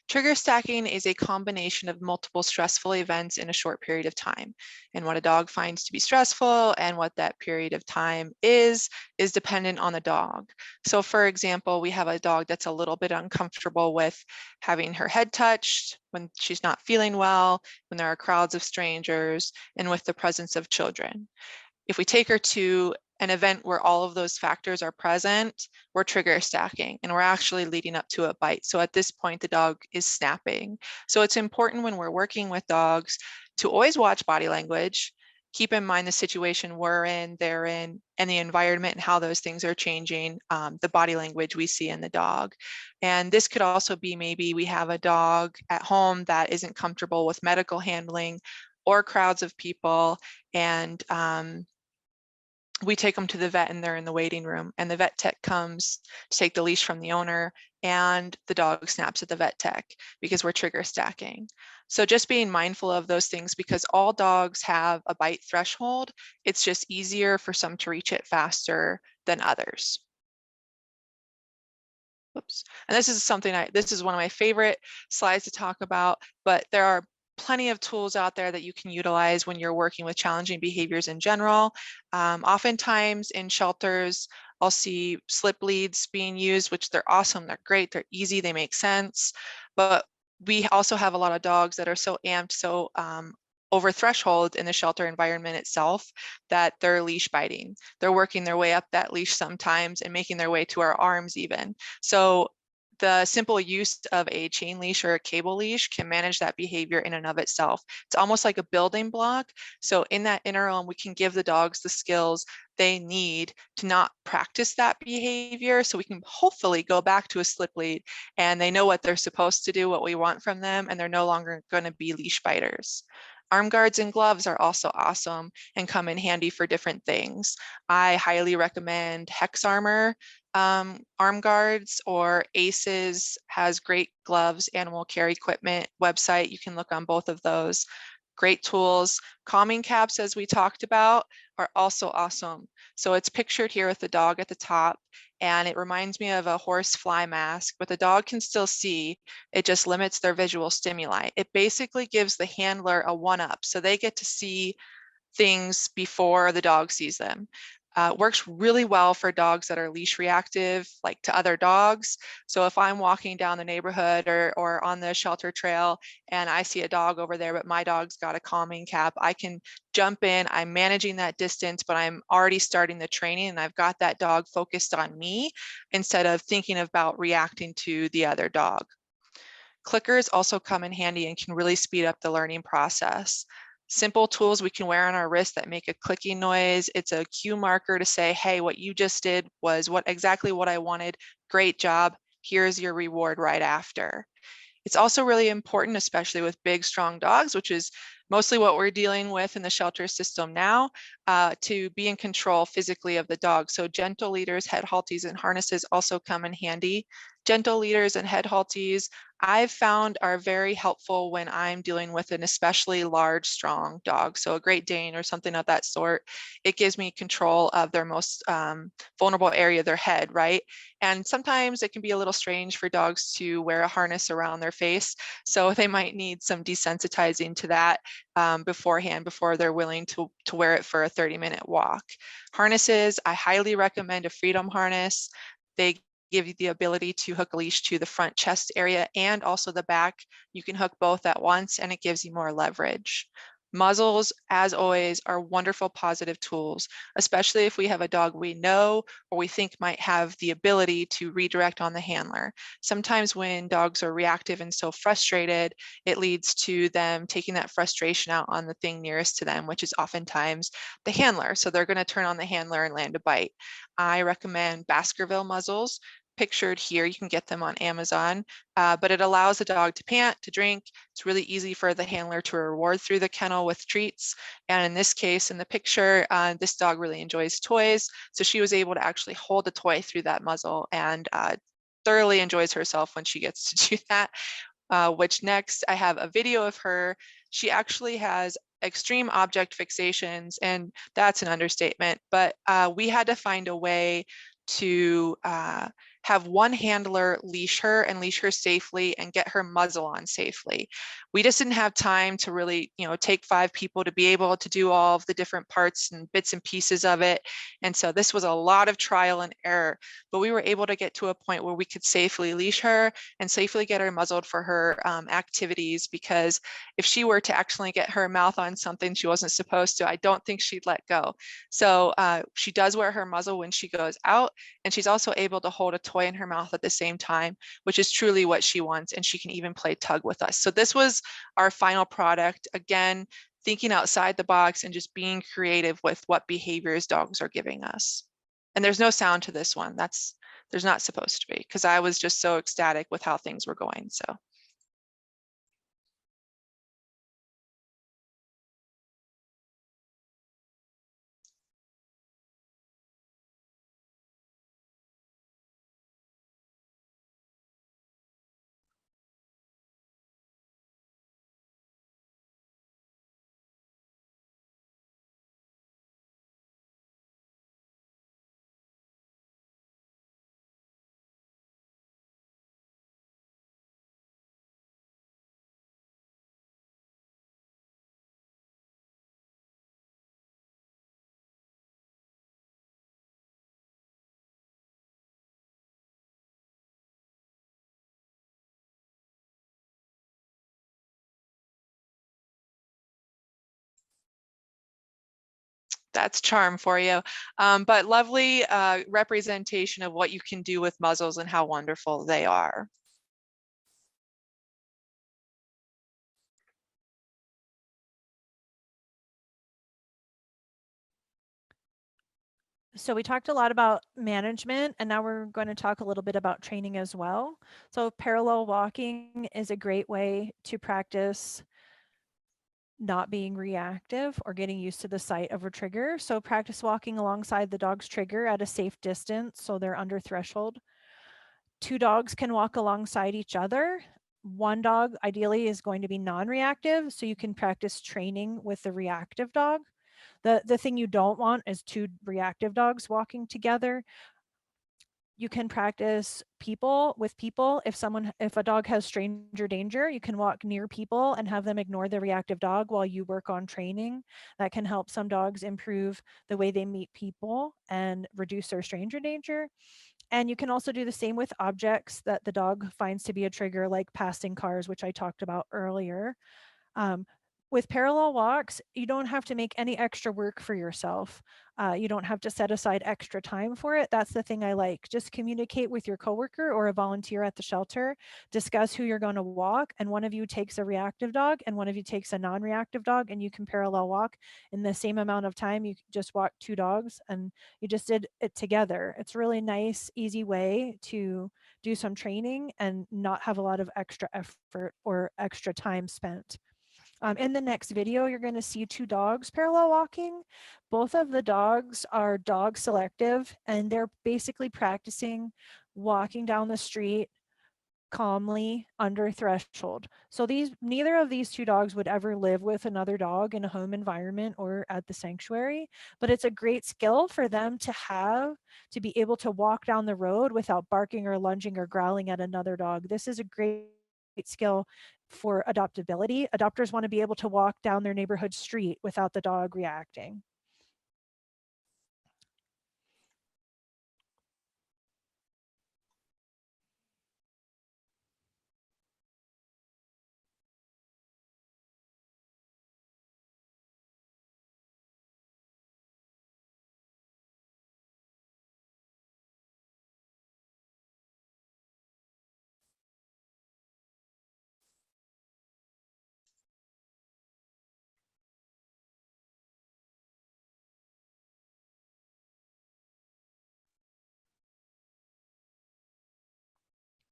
trigger stacking is a combination of multiple stressful events in a short period of time. And what a dog finds to be stressful and what that period of time is dependent on the dog. So for example, we have a dog that's a little bit uncomfortable with having her head touched when she's not feeling well, when there are crowds of strangers, and with the presence of children. If we take her to an event where all of those factors are present, we're trigger stacking, and we're actually leading up to a bite. So at this point, the dog is snapping. So it's important when we're working with dogs to always watch body language, keep in mind the situation we're in, they're in, and the environment and how those things are changing, the body language we see in the dog. And this could also be maybe we have a dog at home that isn't comfortable with medical handling or crowds of people, and we take them to the vet and they're in the waiting room, and the vet tech comes to take the leash from the owner, and the dog snaps at the vet tech because we're trigger stacking. So just being mindful of those things, because all dogs have a bite threshold. It's just easier for some to reach it faster than others. Oops. And this is something this is one of my favorite slides to talk about, but there are plenty of tools out there that you can utilize when you're working with challenging behaviors in general. Oftentimes in shelters, I'll see slip leads being used, which they're awesome, they're great, they're easy, they make sense. But we also have a lot of dogs that are so amped, so over threshold in the shelter environment itself that they're leash biting. They're working their way up that leash sometimes and making their way to our arms even. So the simple use of a chain leash or a cable leash can manage that behavior in and of itself. It's almost like a building block. So in that interim, we can give the dogs the skills they need to not practice that behavior. So we can hopefully go back to a slip lead and they know what they're supposed to do, what we want from them, and they're no longer going to be leash biters. Arm guards and gloves are also awesome and come in handy for different things. I highly recommend Hex Armor arm guards, or ACES has great gloves, animal care equipment website. You can look on both of those. Great tools. Calming caps, as we talked about, are also awesome. So it's pictured here with the dog at the top, and it reminds me of a horse fly mask, but the dog can still see. It just limits their visual stimuli. It basically gives the handler a one-up, so they get to see things before the dog sees them. Works really well for dogs that are leash reactive, like to other dogs. So if I'm walking down the neighborhood or on the shelter trail and I see a dog over there, but my dog's got a calming cap, I can jump in. I'm managing that distance, but I'm already starting the training and I've got that dog focused on me instead of thinking about reacting to the other dog. Clickers also come in handy and can really speed up the learning process. Simple tools we can wear on our wrist that make a clicking noise. It's a cue marker to say, hey, what you just did was exactly what I wanted. Great job. Here's your reward right after. It's also really important, especially with big, strong dogs, which is mostly what we're dealing with in the shelter system now, to be in control physically of the dog. So gentle leaders, head halties, and harnesses also come in handy. Gentle leaders and head halties I've found are very helpful when I'm dealing with an especially large, strong dog. So a Great Dane or something of that sort. It gives me control of their most vulnerable area, their head, right? And sometimes it can be a little strange for dogs to wear a harness around their face. So they might need some desensitizing to that beforehand, before they're willing to wear it for a 30-minute walk. Harnesses, I highly recommend a Freedom harness. They give you the ability to hook a leash to the front chest area and also the back. You can hook both at once and it gives you more leverage. Muzzles, as always, are wonderful positive tools, especially if we have a dog we know or we think might have the ability to redirect on the handler. Sometimes when dogs are reactive and so frustrated, it leads to them taking that frustration out on the thing nearest to them, which is oftentimes the handler. So they're going to turn on the handler and land a bite. I recommend Baskerville muzzles. Pictured here, you can get them on Amazon, but it allows the dog to pant, to drink. It's really easy for the handler to reward through the kennel with treats. And in this case, in the picture, this dog really enjoys toys. So she was able to actually hold a toy through that muzzle and thoroughly enjoys herself when she gets to do that. Which next, I have a video of her. She actually has extreme object fixations, and that's an understatement, but we had to find a way to have one handler leash her and leash her safely and get her muzzle on safely. We just didn't have time to really, take 5 people to be able to do all of the different parts and bits and pieces of it. And so this was a lot of trial and error, but we were able to get to a point where we could safely leash her and safely get her muzzled for her activities, because if she were to actually get her mouth on something she wasn't supposed to, I don't think she'd let go. So she does wear her muzzle when she goes out, and she's also able to hold a toy in her mouth at the same time, which is truly what she wants, and she can even play tug with us. So this was our final product. Again, thinking outside the box and just being creative with what behaviors dogs are giving us. And there's no sound to this one. There's not supposed to be, because I was just so ecstatic with how things were going. So That's charm for you. But lovely representation of what you can do with muzzles and how wonderful they are. So we talked a lot about management, and now we're going to talk a little bit about training as well. So parallel walking is a great way to practice not being reactive or getting used to the sight of a trigger. So practice walking alongside the dog's trigger at a safe distance so they're under threshold. 2 dogs can walk alongside each other. 1 dog ideally is going to be non-reactive, so you can practice training with the reactive dog. The thing you don't want is 2 reactive dogs walking together. You can practice people with people. If a dog has stranger danger, you can walk near people and have them ignore the reactive dog while you work on training. That can help some dogs improve the way they meet people and reduce their stranger danger. And you can also do the same with objects that the dog finds to be a trigger, like passing cars, which I talked about earlier. Um, with parallel walks, you don't have to make any extra work for yourself. You don't have to set aside extra time for it. That's the thing I like. Just communicate with your coworker or a volunteer at the shelter, discuss who you're going to walk, and one of you takes a reactive dog and one of you takes a non-reactive dog, and you can parallel walk in the same amount of time. You just walk 2 dogs and you just did it together. It's a really nice, easy way to do some training and not have a lot of extra effort or extra time spent. In the next video, you're going to see 2 dogs parallel walking. Both of the dogs are dog selective, and they're basically practicing walking down the street calmly under threshold. So neither of these 2 dogs would ever live with another dog in a home environment or at the sanctuary, but it's a great skill for them to have, to be able to walk down the road without barking or lunging or growling at another dog. This is a great skill for adoptability. Adopters want to be able to walk down their neighborhood street without the dog reacting.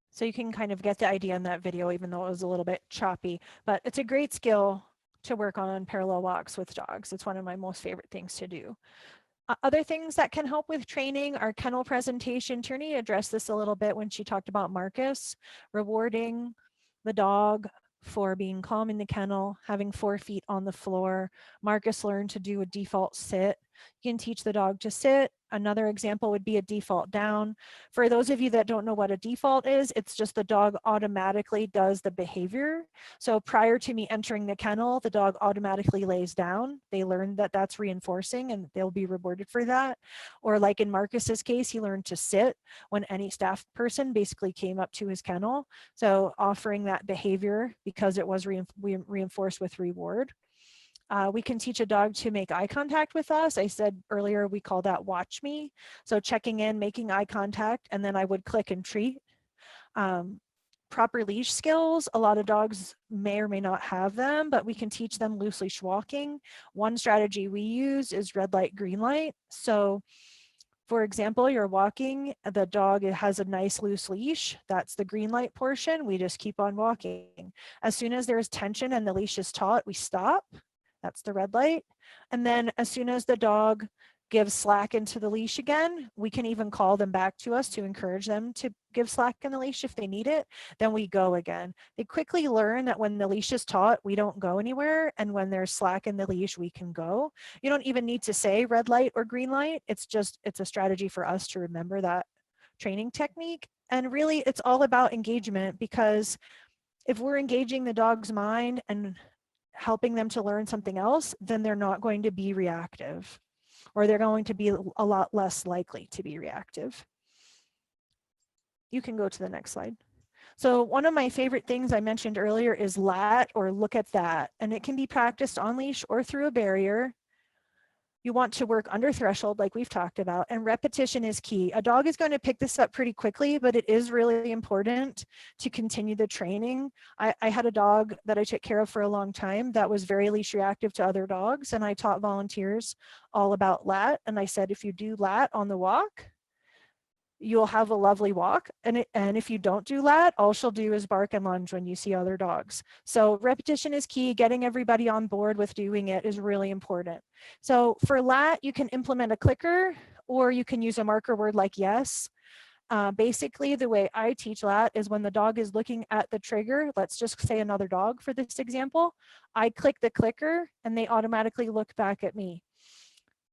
So you can kind of get the idea in that video, even though it was a little bit choppy, but it's a great skill to work on parallel walks with dogs. It's one of my most favorite things to do. Other things that can help with training are kennel presentation. Tierney addressed this a little bit when she talked about Marcus, rewarding the dog for being calm in the kennel, having 4 feet on the floor. Marcus learned to do a default sit. You can teach the dog to sit. Another example would be a default down. For those of you that don't know what a default is, it's just the dog automatically does the behavior. So prior to me entering the kennel, the dog automatically lays down. They learn that that's reinforcing and they'll be rewarded for that. Or like in Marcus's case, he learned to sit when any staff person basically came up to his kennel. So offering that behavior because it was reinforced with reward. We can teach a dog to make eye contact with us. I said earlier, we call that watch me. So checking in, making eye contact, and then I would click and treat. Proper leash skills, a lot of dogs may or may not have them, but we can teach them loose leash walking. One strategy we use is red light, green light. So for example, you're walking, the dog has a nice loose leash. That's the green light portion. We just keep on walking. As soon as there's tension and the leash is taut, we stop. That's the red light. And then as soon as the dog gives slack into the leash again, we can even call them back to us to encourage them to give slack in the leash if they need it. Then we go again. They quickly learn that when the leash is taut, we don't go anywhere. And when there's slack in the leash, we can go. You don't even need to say red light or green light. It's a strategy for us to remember that training technique. And really, it's all about engagement, because if we're engaging the dog's mind and helping them to learn something else, then they're not going to be reactive, or they're going to be a lot less likely to be reactive. You can go to the next slide. So one of my favorite things I mentioned earlier is lat, or look at that. And it can be practiced on leash or through a barrier. You want to work under threshold like we've talked about, and repetition is key. A dog is going to pick this up pretty quickly, but it is really important to continue the training. I had a dog that I took care of for a long time that was very leash reactive to other dogs, and I taught volunteers all about lat. And I said, if you do lat on the walk, you'll have a lovely walk. And if you don't do lat, all she'll do is bark and lunge when you see other dogs. So repetition is key. Getting everybody on board with doing it is really important. So for lat, you can implement a clicker, or you can use a marker word like yes. Basically, the way I teach lat is when the dog is looking at the trigger, let's just say another dog for this example, I click the clicker and they automatically look back at me.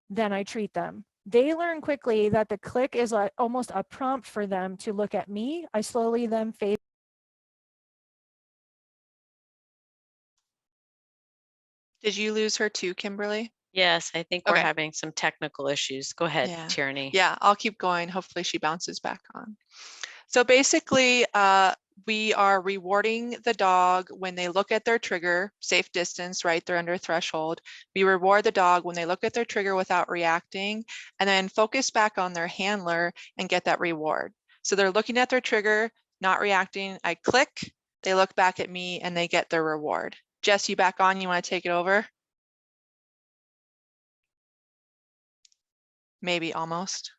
Then I treat them. They learn quickly that the click is like almost a prompt for them to look at me. I slowly then fade. Did you lose her too, Kimberly? Yes, I think we're Okay. having some technical issues. Go ahead, Yeah. Tierney. Yeah, I'll keep going. Hopefully she bounces back on. So basically, we are rewarding the dog when they look at their trigger, safe distance, right? They're under threshold. We reward the dog when they look at their trigger without reacting, and then focus back on their handler and get that reward. So they're looking at their trigger, not reacting. I click, they look back at me, and they get their reward. Jess, you back on? You want to take it over? Maybe almost.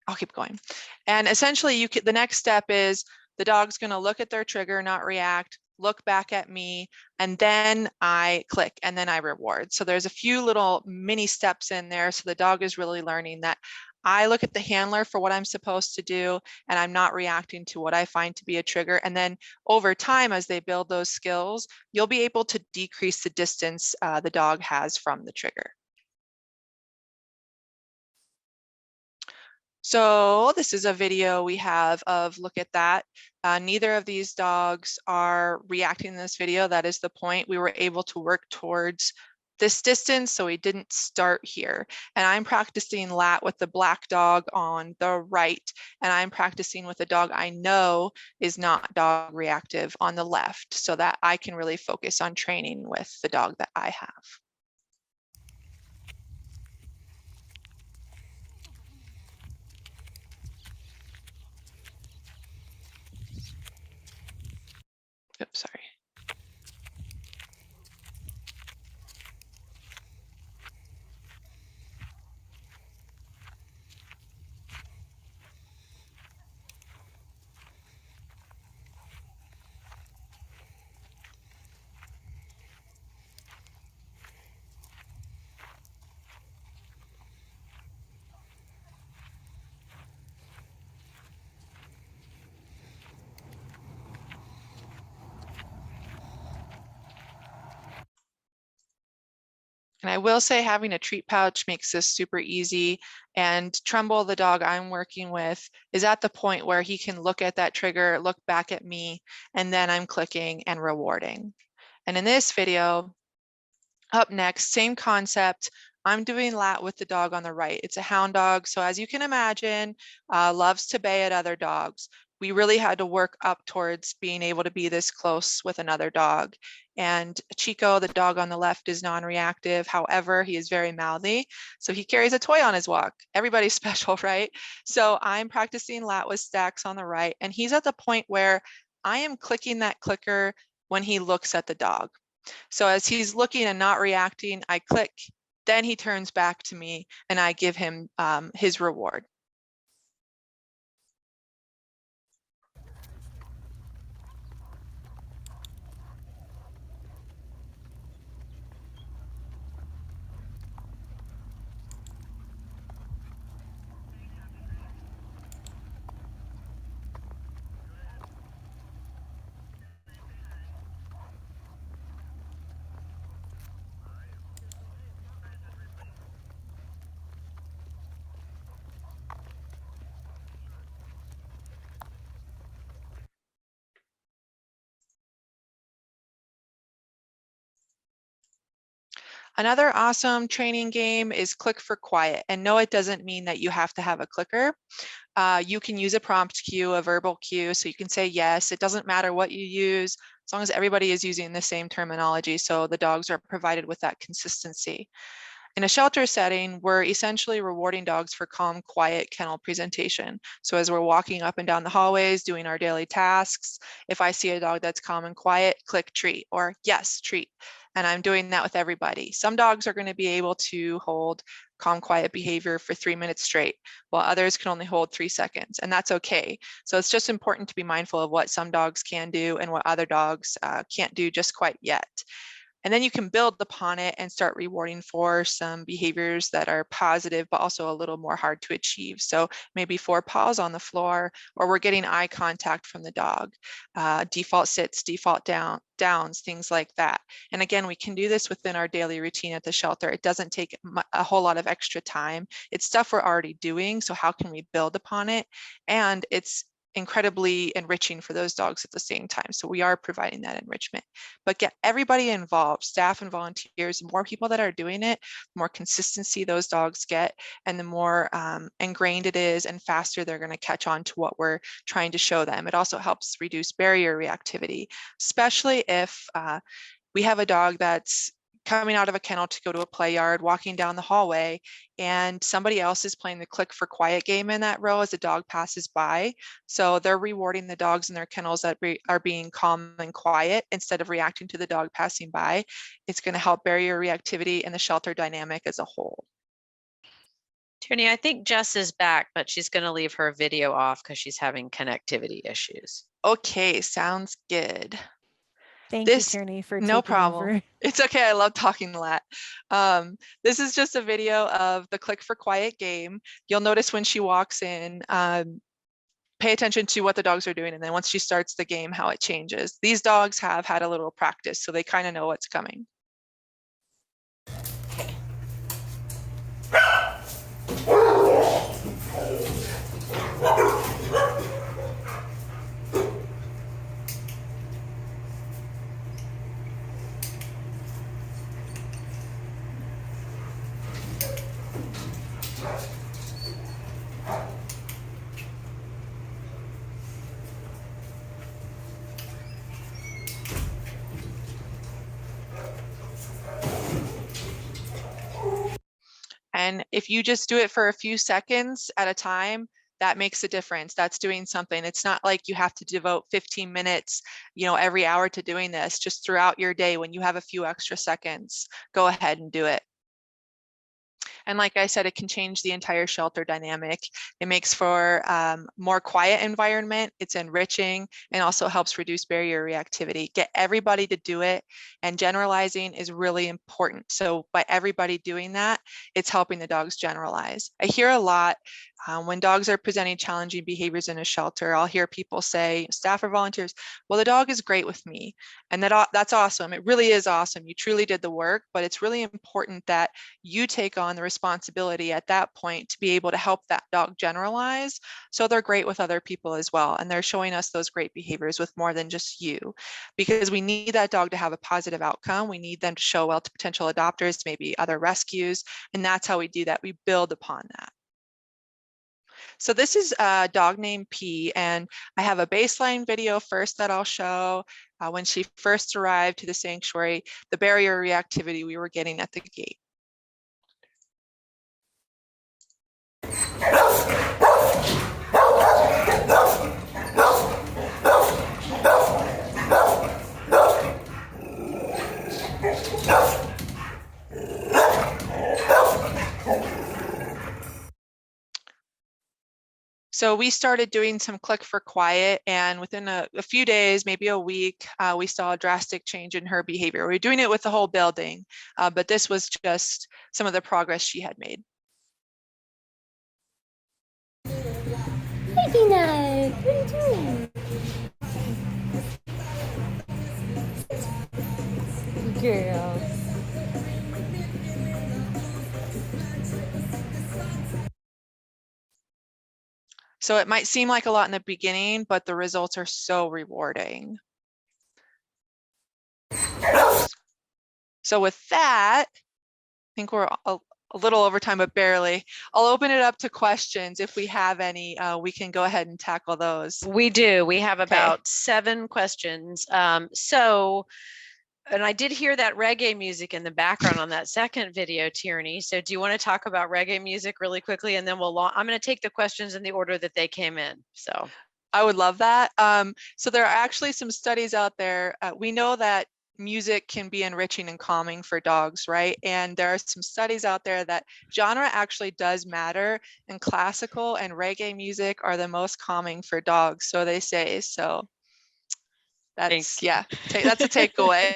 I'll keep going. And essentially, the next step is the dog's going to look at their trigger, not react, look back at me, and then I click, and then I reward. So there's a few little mini steps in there. So the dog is really learning that I look at the handler for what I'm supposed to do, and I'm not reacting to what I find to be a trigger. And then over time, as they build those skills, you'll be able to decrease the distance the dog has from the trigger. So this is a video we have of look at that. Neither of these dogs are reacting in this video. That is the point. We were able to work towards this distance, so we didn't start here. And I'm practicing lat with the black dog on the right, and I'm practicing with a dog I know is not dog reactive on the left, so that I can really focus on training with the dog that I have. Oops, sorry. And I will say having a treat pouch makes this super easy. And Trumbull, the dog I'm working with, is at the point where he can look at that trigger, look back at me, and then I'm clicking and rewarding. And in this video, up next, same concept. I'm doing lat with the dog on the right. It's a hound dog. So as you can imagine, loves to bay at other dogs. We really had to work up towards being able to be this close with another dog. And Chico, the dog on the left, is non-reactive. However, he is very mouthy. So he carries a toy on his walk. Everybody's special, right? So I'm practicing lat with Stacks on the right. And he's at the point where I am clicking that clicker when he looks at the dog. So as he's looking and not reacting, I click, then he turns back to me and I give him his reward. Another awesome training game is click for quiet. And no, it doesn't mean that you have to have a clicker. You can use a prompt cue, a verbal cue, so you can say yes. It doesn't matter what you use, as long as everybody is using the same terminology, so the dogs are provided with that consistency. In a shelter setting, we're essentially rewarding dogs for calm, quiet kennel presentation. So as we're walking up and down the hallways, doing our daily tasks, if I see a dog that's calm and quiet, click treat, or yes, treat. And I'm doing that with everybody. Some dogs are going to be able to hold calm, quiet behavior for 3 minutes straight, while others can only hold 3 seconds, and that's okay. So it's just important to be mindful of what some dogs can do and what other dogs can't do just quite yet. And then you can build upon it and start rewarding for some behaviors that are positive, but also a little more hard to achieve. So maybe 4 paws on the floor, or we're getting eye contact from the dog, default sits, default downs, things like that. And again, we can do this within our daily routine at the shelter. It doesn't take a whole lot of extra time. It's stuff we're already doing. So how can we build upon it? And it's incredibly enriching for those dogs at the same time. So we are providing that enrichment, but get everybody involved, staff and volunteers. The more people that are doing it, the more consistency those dogs get, and the more ingrained it is, and faster they're going to catch on to what we're trying to show them. It also helps reduce barrier reactivity, especially if we have a dog that's coming out of a kennel to go to a play yard, walking down the hallway, and somebody else is playing the click for quiet game in that row as the dog passes by. So they're rewarding the dogs in their kennels that are being calm and quiet instead of reacting to the dog passing by. It's going to help barrier reactivity and the shelter dynamic as a whole. Tierney, I think Jess is back, but she's going to leave her video off because she's having connectivity issues. Okay, sounds good. Thank you, Tierney, for no taking problem. over. It's okay. I love talking a lot. This is just a video of the click for quiet game. You'll notice when she walks in, pay attention to what the dogs are doing. And then once she starts the game, how it changes. These dogs have had a little practice, so they kind of know what's coming. And if you just do it for a few seconds at a time, that makes a difference. That's doing something. It's not like you have to devote 15 minutes, every hour to doing this. Just throughout your day, when you have a few extra seconds, go ahead and do it. And like I said, it can change the entire shelter dynamic. It makes for more quiet environment. It's enriching and also helps reduce barrier reactivity. Get everybody to do it, and generalizing is really important. So by everybody doing that, it's helping the dogs generalize. I hear a lot when dogs are presenting challenging behaviors in a shelter, I'll hear people say, staff or volunteers, well, the dog is great with me. And that's awesome. It really is awesome. You truly did the work, but it's really important that you take on the responsibility at that point to be able to help that dog generalize, so they're great with other people as well. And they're showing us those great behaviors with more than just you, because we need that dog to have a positive outcome. We need them to show well to potential adopters, maybe other rescues. And that's how we do that. We build upon that. So this is a dog named P, and I have a baseline video first that I'll show when she first arrived to the sanctuary, the barrier reactivity we were getting at the gate. So we started doing some click for quiet, and within a few days, maybe a week, we saw a drastic change in her behavior. We were doing it with the whole building, but this was just some of the progress she had made. Nicky Nut, what are you doing? Girl. So it might seem like a lot in the beginning, but the results are so rewarding. So with that, I think we're a little over time, but barely. I'll open it up to questions. If we have any, we can go ahead and tackle those. We do. We have about 7 questions. So And I did hear that reggae music in the background on that second video, Tierney. So do you want to talk about reggae music really quickly? And then I'm going to take the questions in the order that they came in. So I would love that. So there are actually some studies out there. We know that music can be enriching and calming for dogs, right? And there are some studies out there that genre actually does matter, and classical and reggae music are the most calming for dogs, so they say. So that's, yeah, that's a takeaway.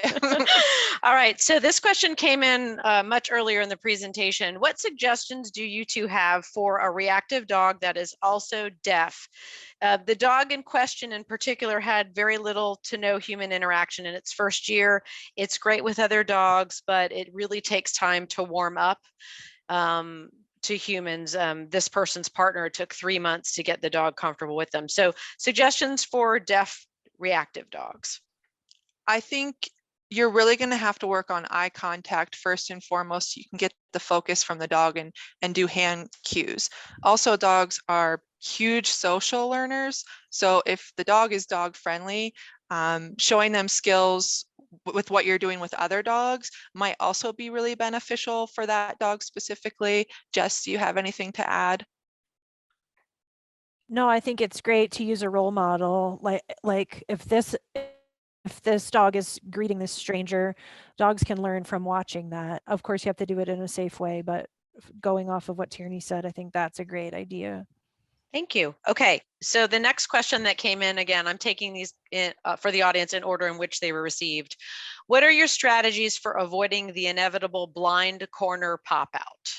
All right, so this question came in much earlier in the presentation. What suggestions do you two have for a reactive dog that is also deaf? The dog in question in particular had very little to no human interaction in its first year. It's great with other dogs, but it really takes time to warm up to humans. This person's partner took 3 months to get the dog comfortable with them. So suggestions for deaf reactive dogs. I think you're really going to have to work on eye contact first and foremost, so you can get the focus from the dog and do hand cues. Also, dogs are huge social learners. So if the dog is dog friendly, showing them skills with what you're doing with other dogs might also be really beneficial for that dog specifically. Jess, do you have anything to add? No, I think it's great to use a role model. Like if this dog is greeting this stranger, dogs can learn from watching that. Of course, you have to do it in a safe way, but going off of what Tierney said, I think that's a great idea. Thank you. Okay, so the next question that came in, again, I'm taking these in, for the audience in order in which they were received. What are your strategies for avoiding the inevitable blind corner pop out?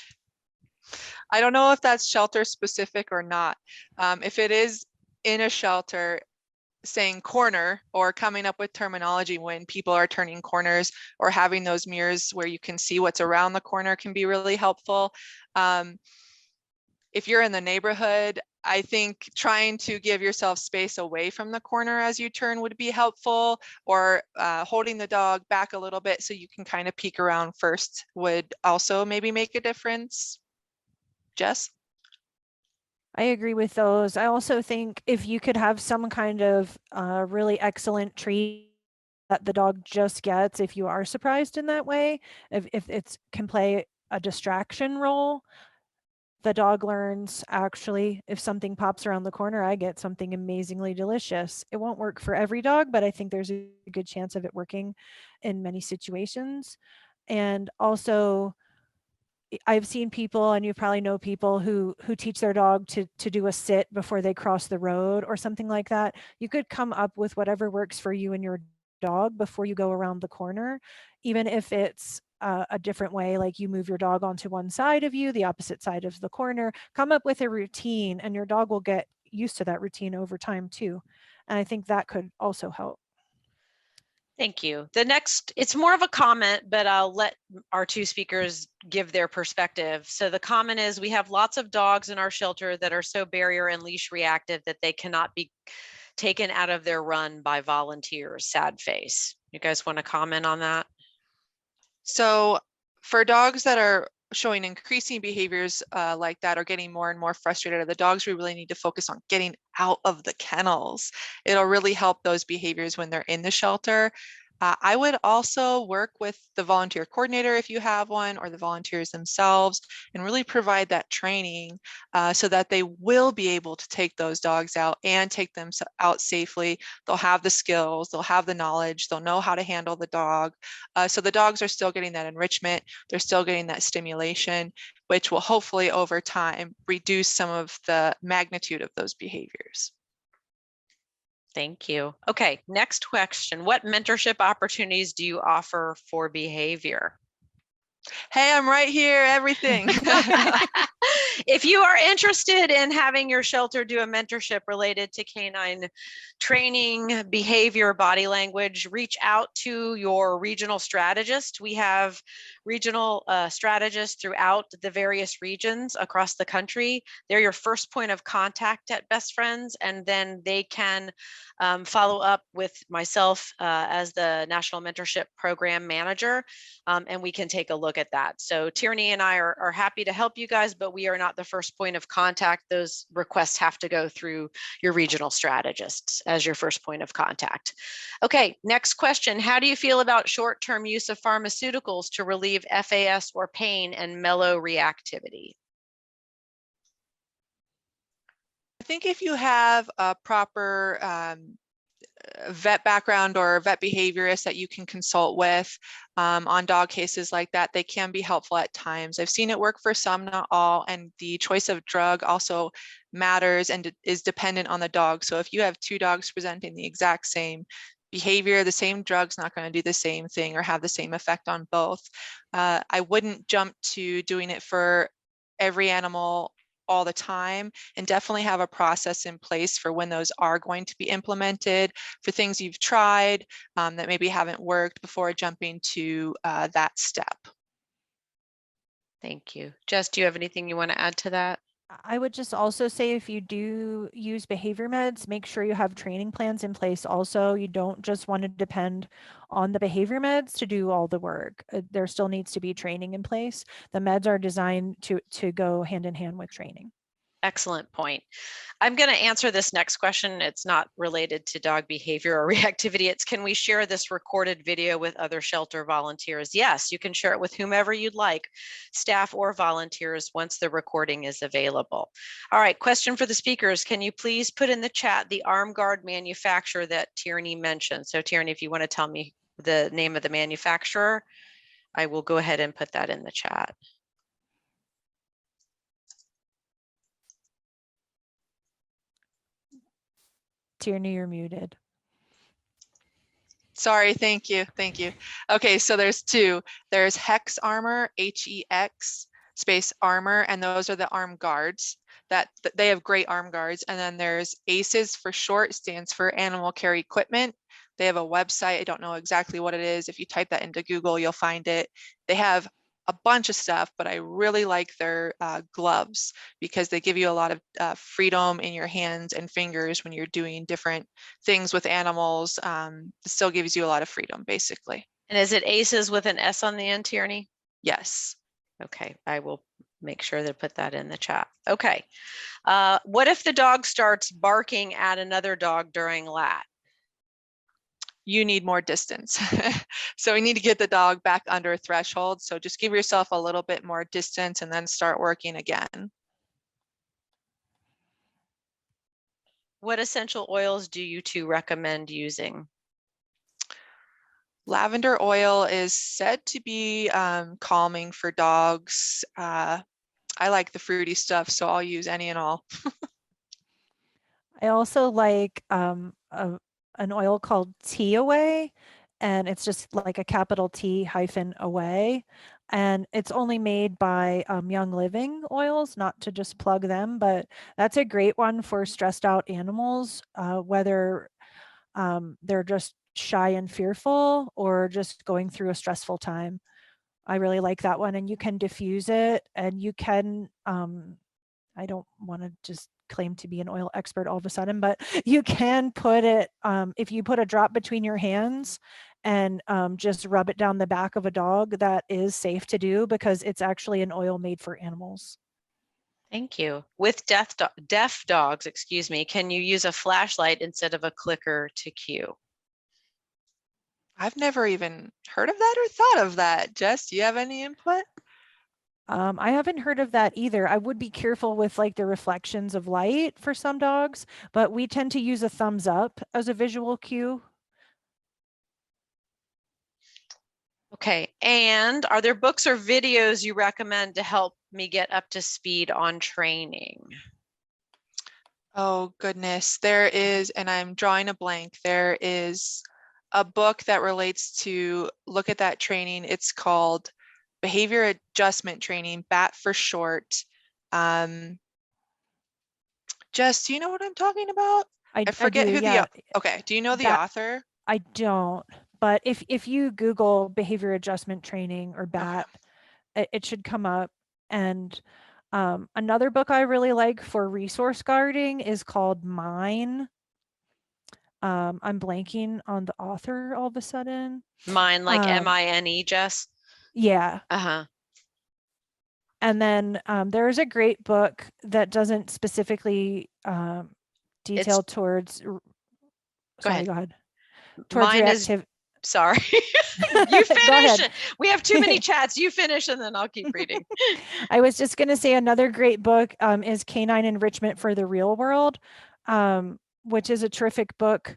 I don't know if that's shelter specific or not. If it is in a shelter, saying corner or coming up with terminology when people are turning corners or having those mirrors where you can see what's around the corner can be really helpful. If you're in the neighborhood, I think trying to give yourself space away from the corner as you turn would be helpful, or holding the dog back a little bit so you can kind of peek around first would also maybe make a difference. Jess? I agree with those. I also think if you could have some kind of really excellent treat that the dog just gets if you are surprised in that way, if it can play a distraction role, the dog learns, actually, if something pops around the corner, I get something amazingly delicious. It won't work for every dog, but I think there's a good chance of it working in many situations. And also, I've seen people, and you probably know people who teach their dog to do a sit before they cross the road or something like that. You could come up with whatever works for you and your dog before you go around the corner, even if it's a different way, like you move your dog onto one side of you, the opposite side of the corner. Come up with a routine, and your dog will get used to that routine over time too. And I think that could also help. Thank you. The next, it's more of a comment, but I'll let our two speakers give their perspective. So the comment is, we have lots of dogs in our shelter that are so barrier and leash reactive that they cannot be taken out of their run by volunteers. Sad face. You guys want to comment on that? So for dogs that are showing increasing behaviors like that, or getting more and more frustrated, the dogs we really need to focus on getting out of the kennels. It'll really help those behaviors when they're in the shelter. I would also work with the volunteer coordinator if you have one, or the volunteers themselves, and really provide that training so that they will be able to take those dogs out and take them out safely. They'll have the skills, they'll have the knowledge, they'll know how to handle the dog. So the dogs are still getting that enrichment, they're still getting that stimulation, which will hopefully over time reduce some of the magnitude of those behaviors. Thank you. Okay, next question. What mentorship opportunities do you offer for behavior? Hey, I'm right here, everything. If you are interested in having your shelter do a mentorship related to canine training, behavior, body language, reach out to your regional strategist. We have regional strategists throughout the various regions across the country. They're your first point of contact at Best Friends, and then they can follow up with myself as the National Mentorship Program Manager, and we can take a look at that. So Tierney and I are happy to help you guys, but we are not not the first point of contact, those requests have to go through your regional strategists as your first point of contact. Okay, next question. How do you feel about short-term use of pharmaceuticals to relieve FAS or pain and mellow reactivity? I think if you have a proper vet background or vet behaviorist that you can consult with on dog cases like that, they can be helpful at times. I've seen it work for some, not all, and the choice of drug also matters and is dependent on the dog. So if you have two dogs presenting the exact same behavior, the same drug's not going to do the same thing or have the same effect on both. I wouldn't jump to doing it for every animal all the time, and definitely have a process in place for when those are going to be implemented for things you've tried that maybe haven't worked before jumping to that step. Thank you. Jess, do you have anything you want to add to that? I would just also say, if you do use behavior meds, make sure you have training plans in place also. You don't just want to depend on the behavior meds to do all the work. There still needs to be training in place. The meds are designed to go hand in hand with training. Excellent point. I'm going to answer this next question. It's not related to dog behavior or reactivity. It's, can we share this recorded video with other shelter volunteers? Yes, you can share it with whomever you'd like, staff or volunteers, once the recording is available. All right, question for the speakers. Can you please put in the chat the arm guard manufacturer that Tierney mentioned? So Tierney, if you want to tell me the name of the manufacturer, I will go ahead and put that in the chat. Tierney, you're muted. Sorry, thank you, thank you. Okay, so there's two. There's Hex Armor, H-E-X space armor, and those are the arm guards. That they have great arm guards. And then there's ACES for short, stands for Animal Care Equipment. They have a website. I don't know exactly what it is. If you type that into Google, you'll find it. They have a bunch of stuff, but I really like their gloves because they give you a lot of freedom in your hands and fingers when you're doing different things with animals. It still gives you a lot of freedom, basically. And is it ACES with an S on the end, Tierney? Yes. Okay, I will make sure to put that in the chat. Okay, what if the dog starts barking at another dog during lat? You need more distance. So we need to get the dog back under a threshold. So just give yourself a little bit more distance and then start working again. What essential oils do you two recommend using? Lavender oil is said to be calming for dogs. I like the fruity stuff, so I'll use any and all. I also like an oil called Tea Away, and it's just like a capital T hyphen away. And it's only made by Young Living Oils, not to just plug them, but that's a great one for stressed out animals, whether they're just shy and fearful or just going through a stressful time. I really like that one, and you can diffuse it, and you can, I don't want to just claim to be an oil expert all of a sudden, but you can put it, if you put a drop between your hands and just rub it down the back of a dog, that is safe to do because it's actually an oil made for animals. Thank you. With deaf dogs, excuse me, can you use a flashlight instead of a clicker to cue? I've never even heard of that or thought of that. Jess, do you have any input? I haven't heard of that either. I would be careful with like the reflections of light for some dogs, but we tend to use a thumbs up as a visual cue. Okay, and are there books or videos you recommend to help me get up to speed on training? Oh goodness, there is, and I'm drawing a blank, there is a book that relates to look at that training. It's called Behavior Adjustment Training, BAT for short. Jess, do you know what I'm talking about? I forget who the, okay, do you know the author? I don't, but if you Google behavior adjustment training or BAT, it should come up. And another book I really like for resource guarding is called Mine. I'm blanking on the author all of a sudden. Mine, like M-I-N-E, Jess? Yeah. Uh-huh. And then there's a great book that doesn't specifically detail towards, Go sorry, ahead. go ahead. Towards Mine is, reactive. sorry. You Go ahead. finish. We have too many chats. You finish and then I'll keep reading. I was just going to say another great book is Canine Enrichment for the Real World, which is a terrific book.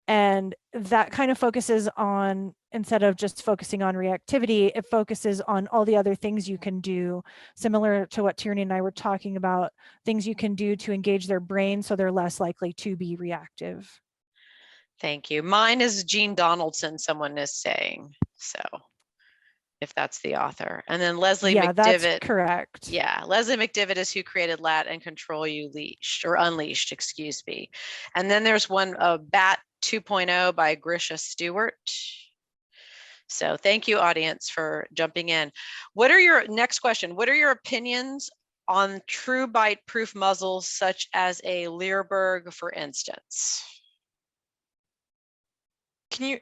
And that kind of focuses on, instead of just focusing on reactivity, it focuses on all the other things you can do, similar to what Tierney and I were talking about, things you can do to engage their brain so they're less likely to be reactive. Thank you. Mine is Jean Donaldson, someone is saying. So if that's the author. And then Leslie Yeah, that's McDivitt. correct. Yeah, Leslie McDivitt is who created Lat and Control You Leashed, or Unleashed, excuse me. And then there's one, Bat 2.0 by Grisha Stewart. So thank you, audience, for jumping in. What are your, next question, what are your opinions on true bite proof muzzles such as a Leerburg, for instance? Can you,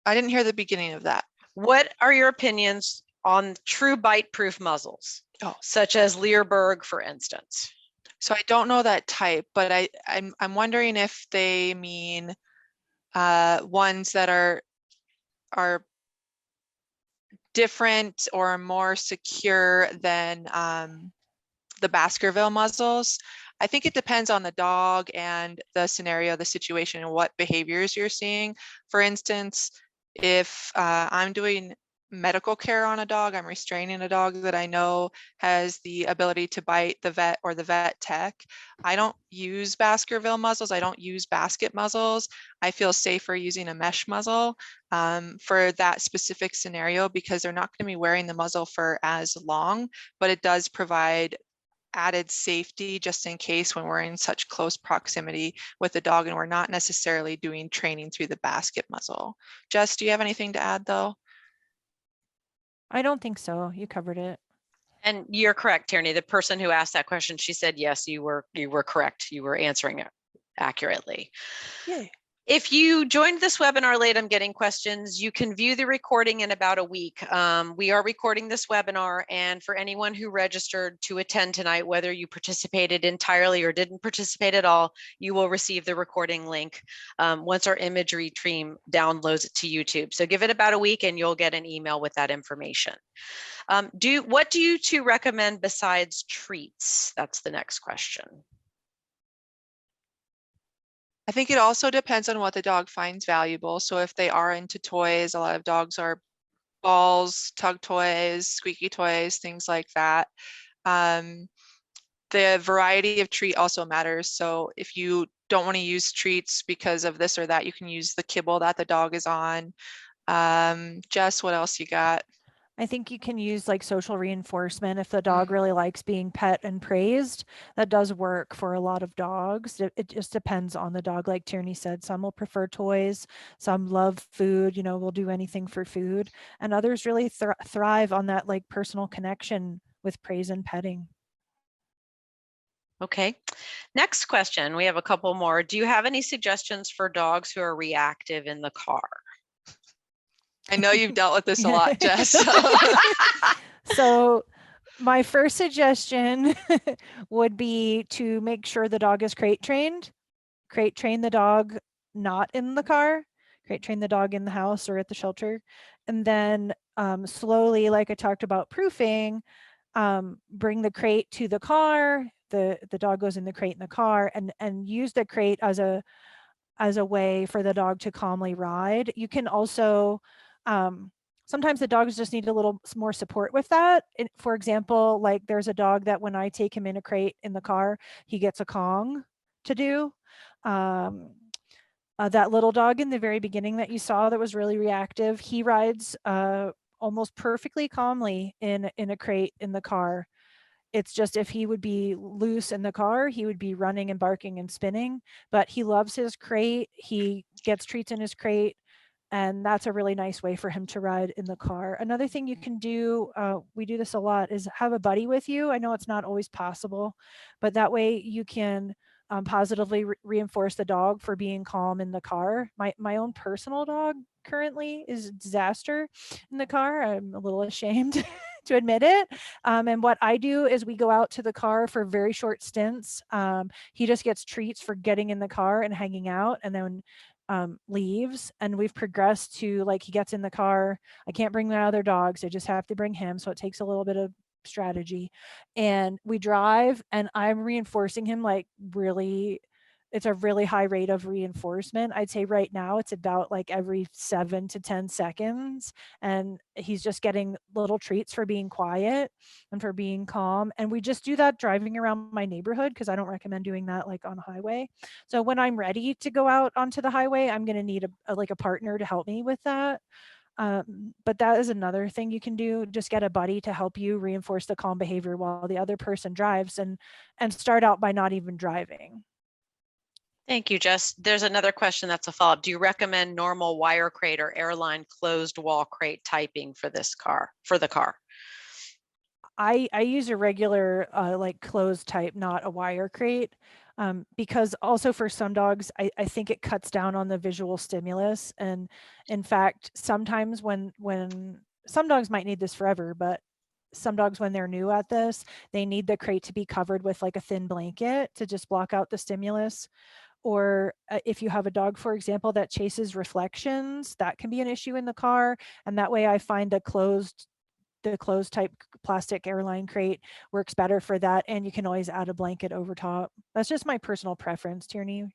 I didn't hear the beginning of that. What are your opinions on true bite proof muzzles, such as Leerburg, for instance? So I don't know that type, but I'm wondering if they mean ones that are different or more secure than the Baskerville muzzles. I think it depends on the dog and the scenario, the situation, and what behaviors you're seeing. For instance, if I'm doing medical care on a dog, I'm restraining a dog that I know has the ability to bite the vet or the vet tech, I don't use Baskerville muzzles. I don't use basket muzzles. I feel safer using a mesh muzzle for that specific scenario because they're not going to be wearing the muzzle for as long, but it does provide added safety just in case when we're in such close proximity with the dog and we're not necessarily doing training through the basket muzzle. Jess, do you have anything to add though? I don't think so. You covered it. And you're correct, Tierney. The person who asked that question, she said, yes, you were correct. You were answering it accurately. Yay. If you joined this webinar late, I'm getting questions. You can view the recording in about a week. We are recording this webinar, and for anyone who registered to attend tonight, whether you participated entirely or didn't participate at all, you will receive the recording link once our imagery team downloads it to YouTube. So give it about a week and you'll get an email with that information. What do you two recommend besides treats? That's the next question. I think it also depends on what the dog finds valuable. So if they are into toys, a lot of dogs are balls, tug toys, squeaky toys, things like that. The variety of treat also matters. So if you don't want to use treats because of this or that, you can use the kibble that the dog is on. Jess, what else you got? I think you can use like social reinforcement if the dog really likes being pet and praised. That does work for a lot of dogs. It just depends on the dog. Like Tierney said, some will prefer toys, some love food, will do anything for food, and others really thrive on that like personal connection with praise and petting. Okay, next question. We have a couple more. Do you have any suggestions for dogs who are reactive in the car? I know you've dealt with this a lot, Jess. So my first suggestion would be to make sure the dog is crate trained. Crate train the dog not in the car, crate train the dog in the house or at the shelter. And then slowly, like I talked about proofing, bring the crate to the car. The dog goes in the crate in the car and use the crate as a way for the dog to calmly ride. You can also, sometimes the dogs just need a little more support with that. For example, like there's a dog that when I take him in a crate in the car, he gets a Kong to do. That little dog in the very beginning that you saw that was really reactive, he rides almost perfectly calmly in a crate in the car. It's just if he would be loose in the car, he would be running and barking and spinning, but he loves his crate. He gets treats in his crate, and that's a really nice way for him to ride in the car. Another thing you can do, we do this a lot, is have a buddy with you. I know it's not always possible, but that way you can positively reinforce the dog for being calm in the car. My own personal dog currently is a disaster in the car. I'm a little ashamed to admit it. And what I do is we go out to the car for very short stints. He just gets treats for getting in the car and hanging out, and then leaves. And we've progressed to, like, he gets in the car. I can't bring my other dogs. I just have to bring him. So it takes a little bit of strategy. And we drive, and I'm reinforcing him like really. It's a really high rate of reinforcement. I'd say right now it's about like every 7 to 10 seconds. And he's just getting little treats for being quiet and for being calm. And we just do that driving around my neighborhood, because I don't recommend doing that like on a highway. So when I'm ready to go out onto the highway, I'm going to need a partner to help me with that. But that is another thing you can do. Just get a buddy to help you reinforce the calm behavior while the other person drives, and start out by not even driving. Thank you, Jess. There's another question that's a follow-up. Do you recommend normal wire crate or airline closed wall crate typing for the car? I use a regular like closed type, not a wire crate, because also for some dogs, I think it cuts down on the visual stimulus. And in fact, sometimes when some dogs might need this forever, but some dogs, when they're new at this, they need the crate to be covered with like a thin blanket to just block out the stimulus. Or if you have a dog, for example, that chases reflections, that can be an issue in the car. And that way I find the closed type plastic airline crate works better for that. And you can always add a blanket over top. That's just my personal preference. Tierney?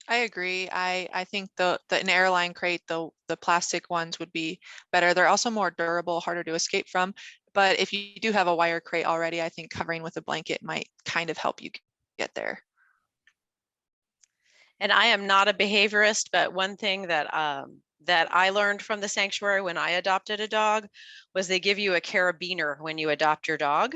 I agree. I think an airline crate, the plastic ones would be better. They're also more durable, harder to escape from. But if you do have a wire crate already, I think covering with a blanket might kind of help you get there. And I am not a behaviorist, but one thing that I learned from the sanctuary when I adopted a dog was they give you a carabiner when you adopt your dog.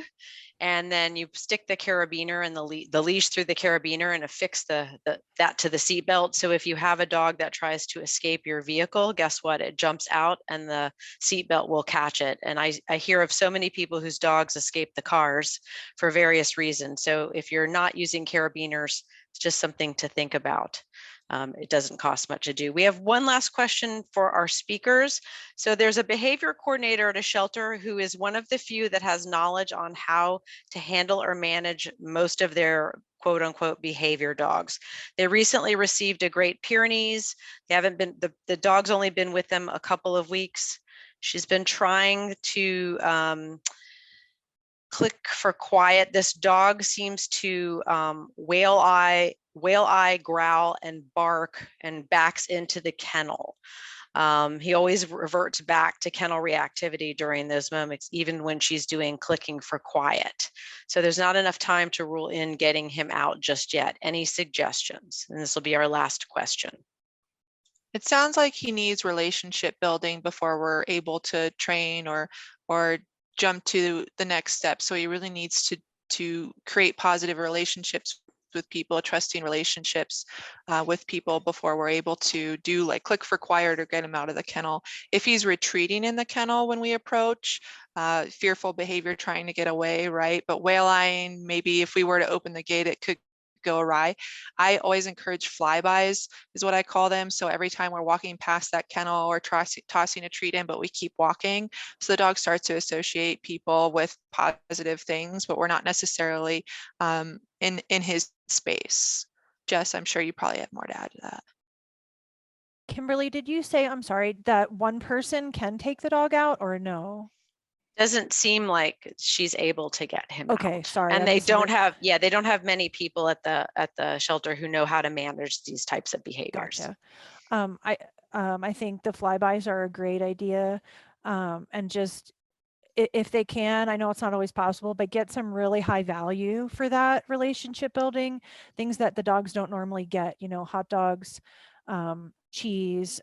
And then you stick the carabiner and the leash through the carabiner and affix that to the seatbelt. So if you have a dog that tries to escape your vehicle, guess what? It jumps out and the seatbelt will catch it. And I hear of so many people whose dogs escape the cars for various reasons. So if you're not using carabiners, it's just something to think about. It doesn't cost much to do. We have one last question for our speakers. So there's a behavior coordinator at a shelter who is one of the few that has knowledge on how to handle or manage most of their quote unquote behavior dogs. They recently received a Great Pyrenees. They haven't been, the dog's only been with them a couple of weeks. She's been trying to click for quiet. This dog seems to whale eye, growl, and bark, and backs into the kennel. He always reverts back to kennel reactivity during those moments, even when she's doing clicking for quiet. So there's not enough time to rule in getting him out just yet. Any suggestions? And this will be our last question. It sounds like he needs relationship building before we're able to train or jump to the next step. So he really needs to create positive relationships with people, trusting relationships with people before we're able to do like click for quiet or get him out of the kennel. If he's retreating in the kennel when we approach, fearful behavior, trying to get away, right? But whale eyeing, maybe if we were to open the gate, it could go awry. I always encourage flybys is what I call them. So every time we're walking past that kennel or tossing a treat in, but we keep walking. So the dog starts to associate people with positive things, but we're not necessarily in his space. Jess, I'm sure you probably have more to add to that. Kimberly, did you say, I'm sorry, that one person can take the dog out or no? Doesn't seem like she's able to get him out. Okay, sorry. And they don't have many people at the shelter who know how to manage these types of behaviors. Gotcha. I think the flybys are a great idea. And just if they can, I know it's not always possible, but get some really high value for that relationship building, things that the dogs don't normally get, hot dogs, cheese,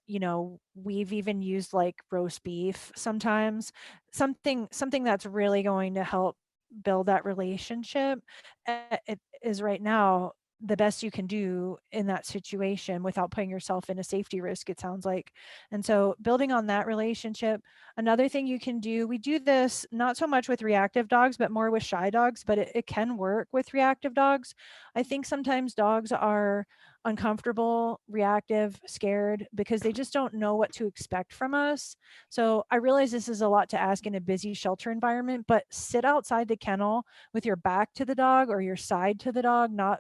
we've even used like roast beef sometimes, something that's really going to help build that relationship. It is right now, the best you can do in that situation without putting yourself in a safety risk, it sounds like. And so building on that relationship, another thing you can do, we do this not so much with reactive dogs, but more with shy dogs, but it can work with reactive dogs. I think sometimes dogs are uncomfortable, reactive, scared, because they just don't know what to expect from us. So I realize this is a lot to ask in a busy shelter environment, but sit outside the kennel with your back to the dog or your side to the dog, not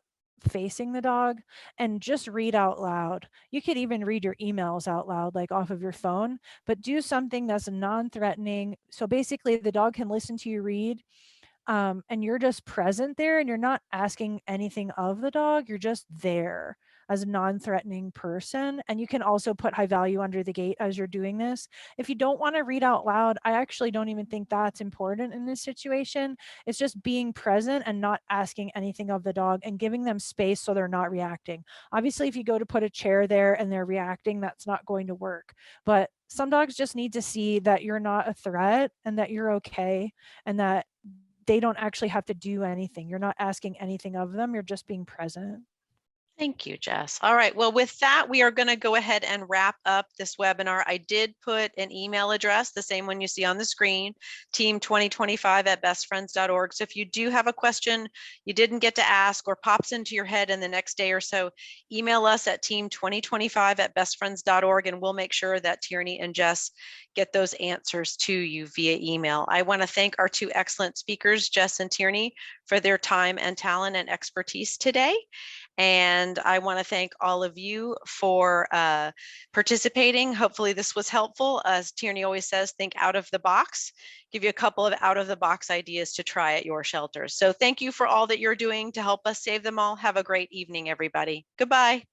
facing the dog, and just read out loud. You could even read your emails out loud, like off of your phone, but do something that's non-threatening. So basically the dog can listen to you read, and you're just present there and you're not asking anything of the dog. You're just there as a non-threatening person. And you can also put high value under the gate as you're doing this. If you don't want to read out loud, I actually don't even think that's important in this situation. It's just being present and not asking anything of the dog and giving them space so they're not reacting. Obviously, if you go to put a chair there and they're reacting, that's not going to work. But some dogs just need to see that you're not a threat and that you're okay, and that they don't actually have to do anything. You're not asking anything of them. You're just being present. Thank you, Jess. All right. Well, with that, we are going to go ahead and wrap up this webinar. I did put an email address, the same one you see on the screen, team2025@bestfriends.org. So if you do have a question you didn't get to ask or pops into your head in the next day or so, email us at team2025@bestfriends.org, and we'll make sure that Tierney and Jess get those answers to you via email. I want to thank our two excellent speakers, Jess and Tierney, for their time and talent and expertise today. And I want to thank all of you for participating. Hopefully this was helpful. As Tierney always says, think out of the box. Give you a couple of out of the box ideas to try at your shelters. So thank you for all that you're doing to help us save them all. Have a great evening, everybody. Goodbye.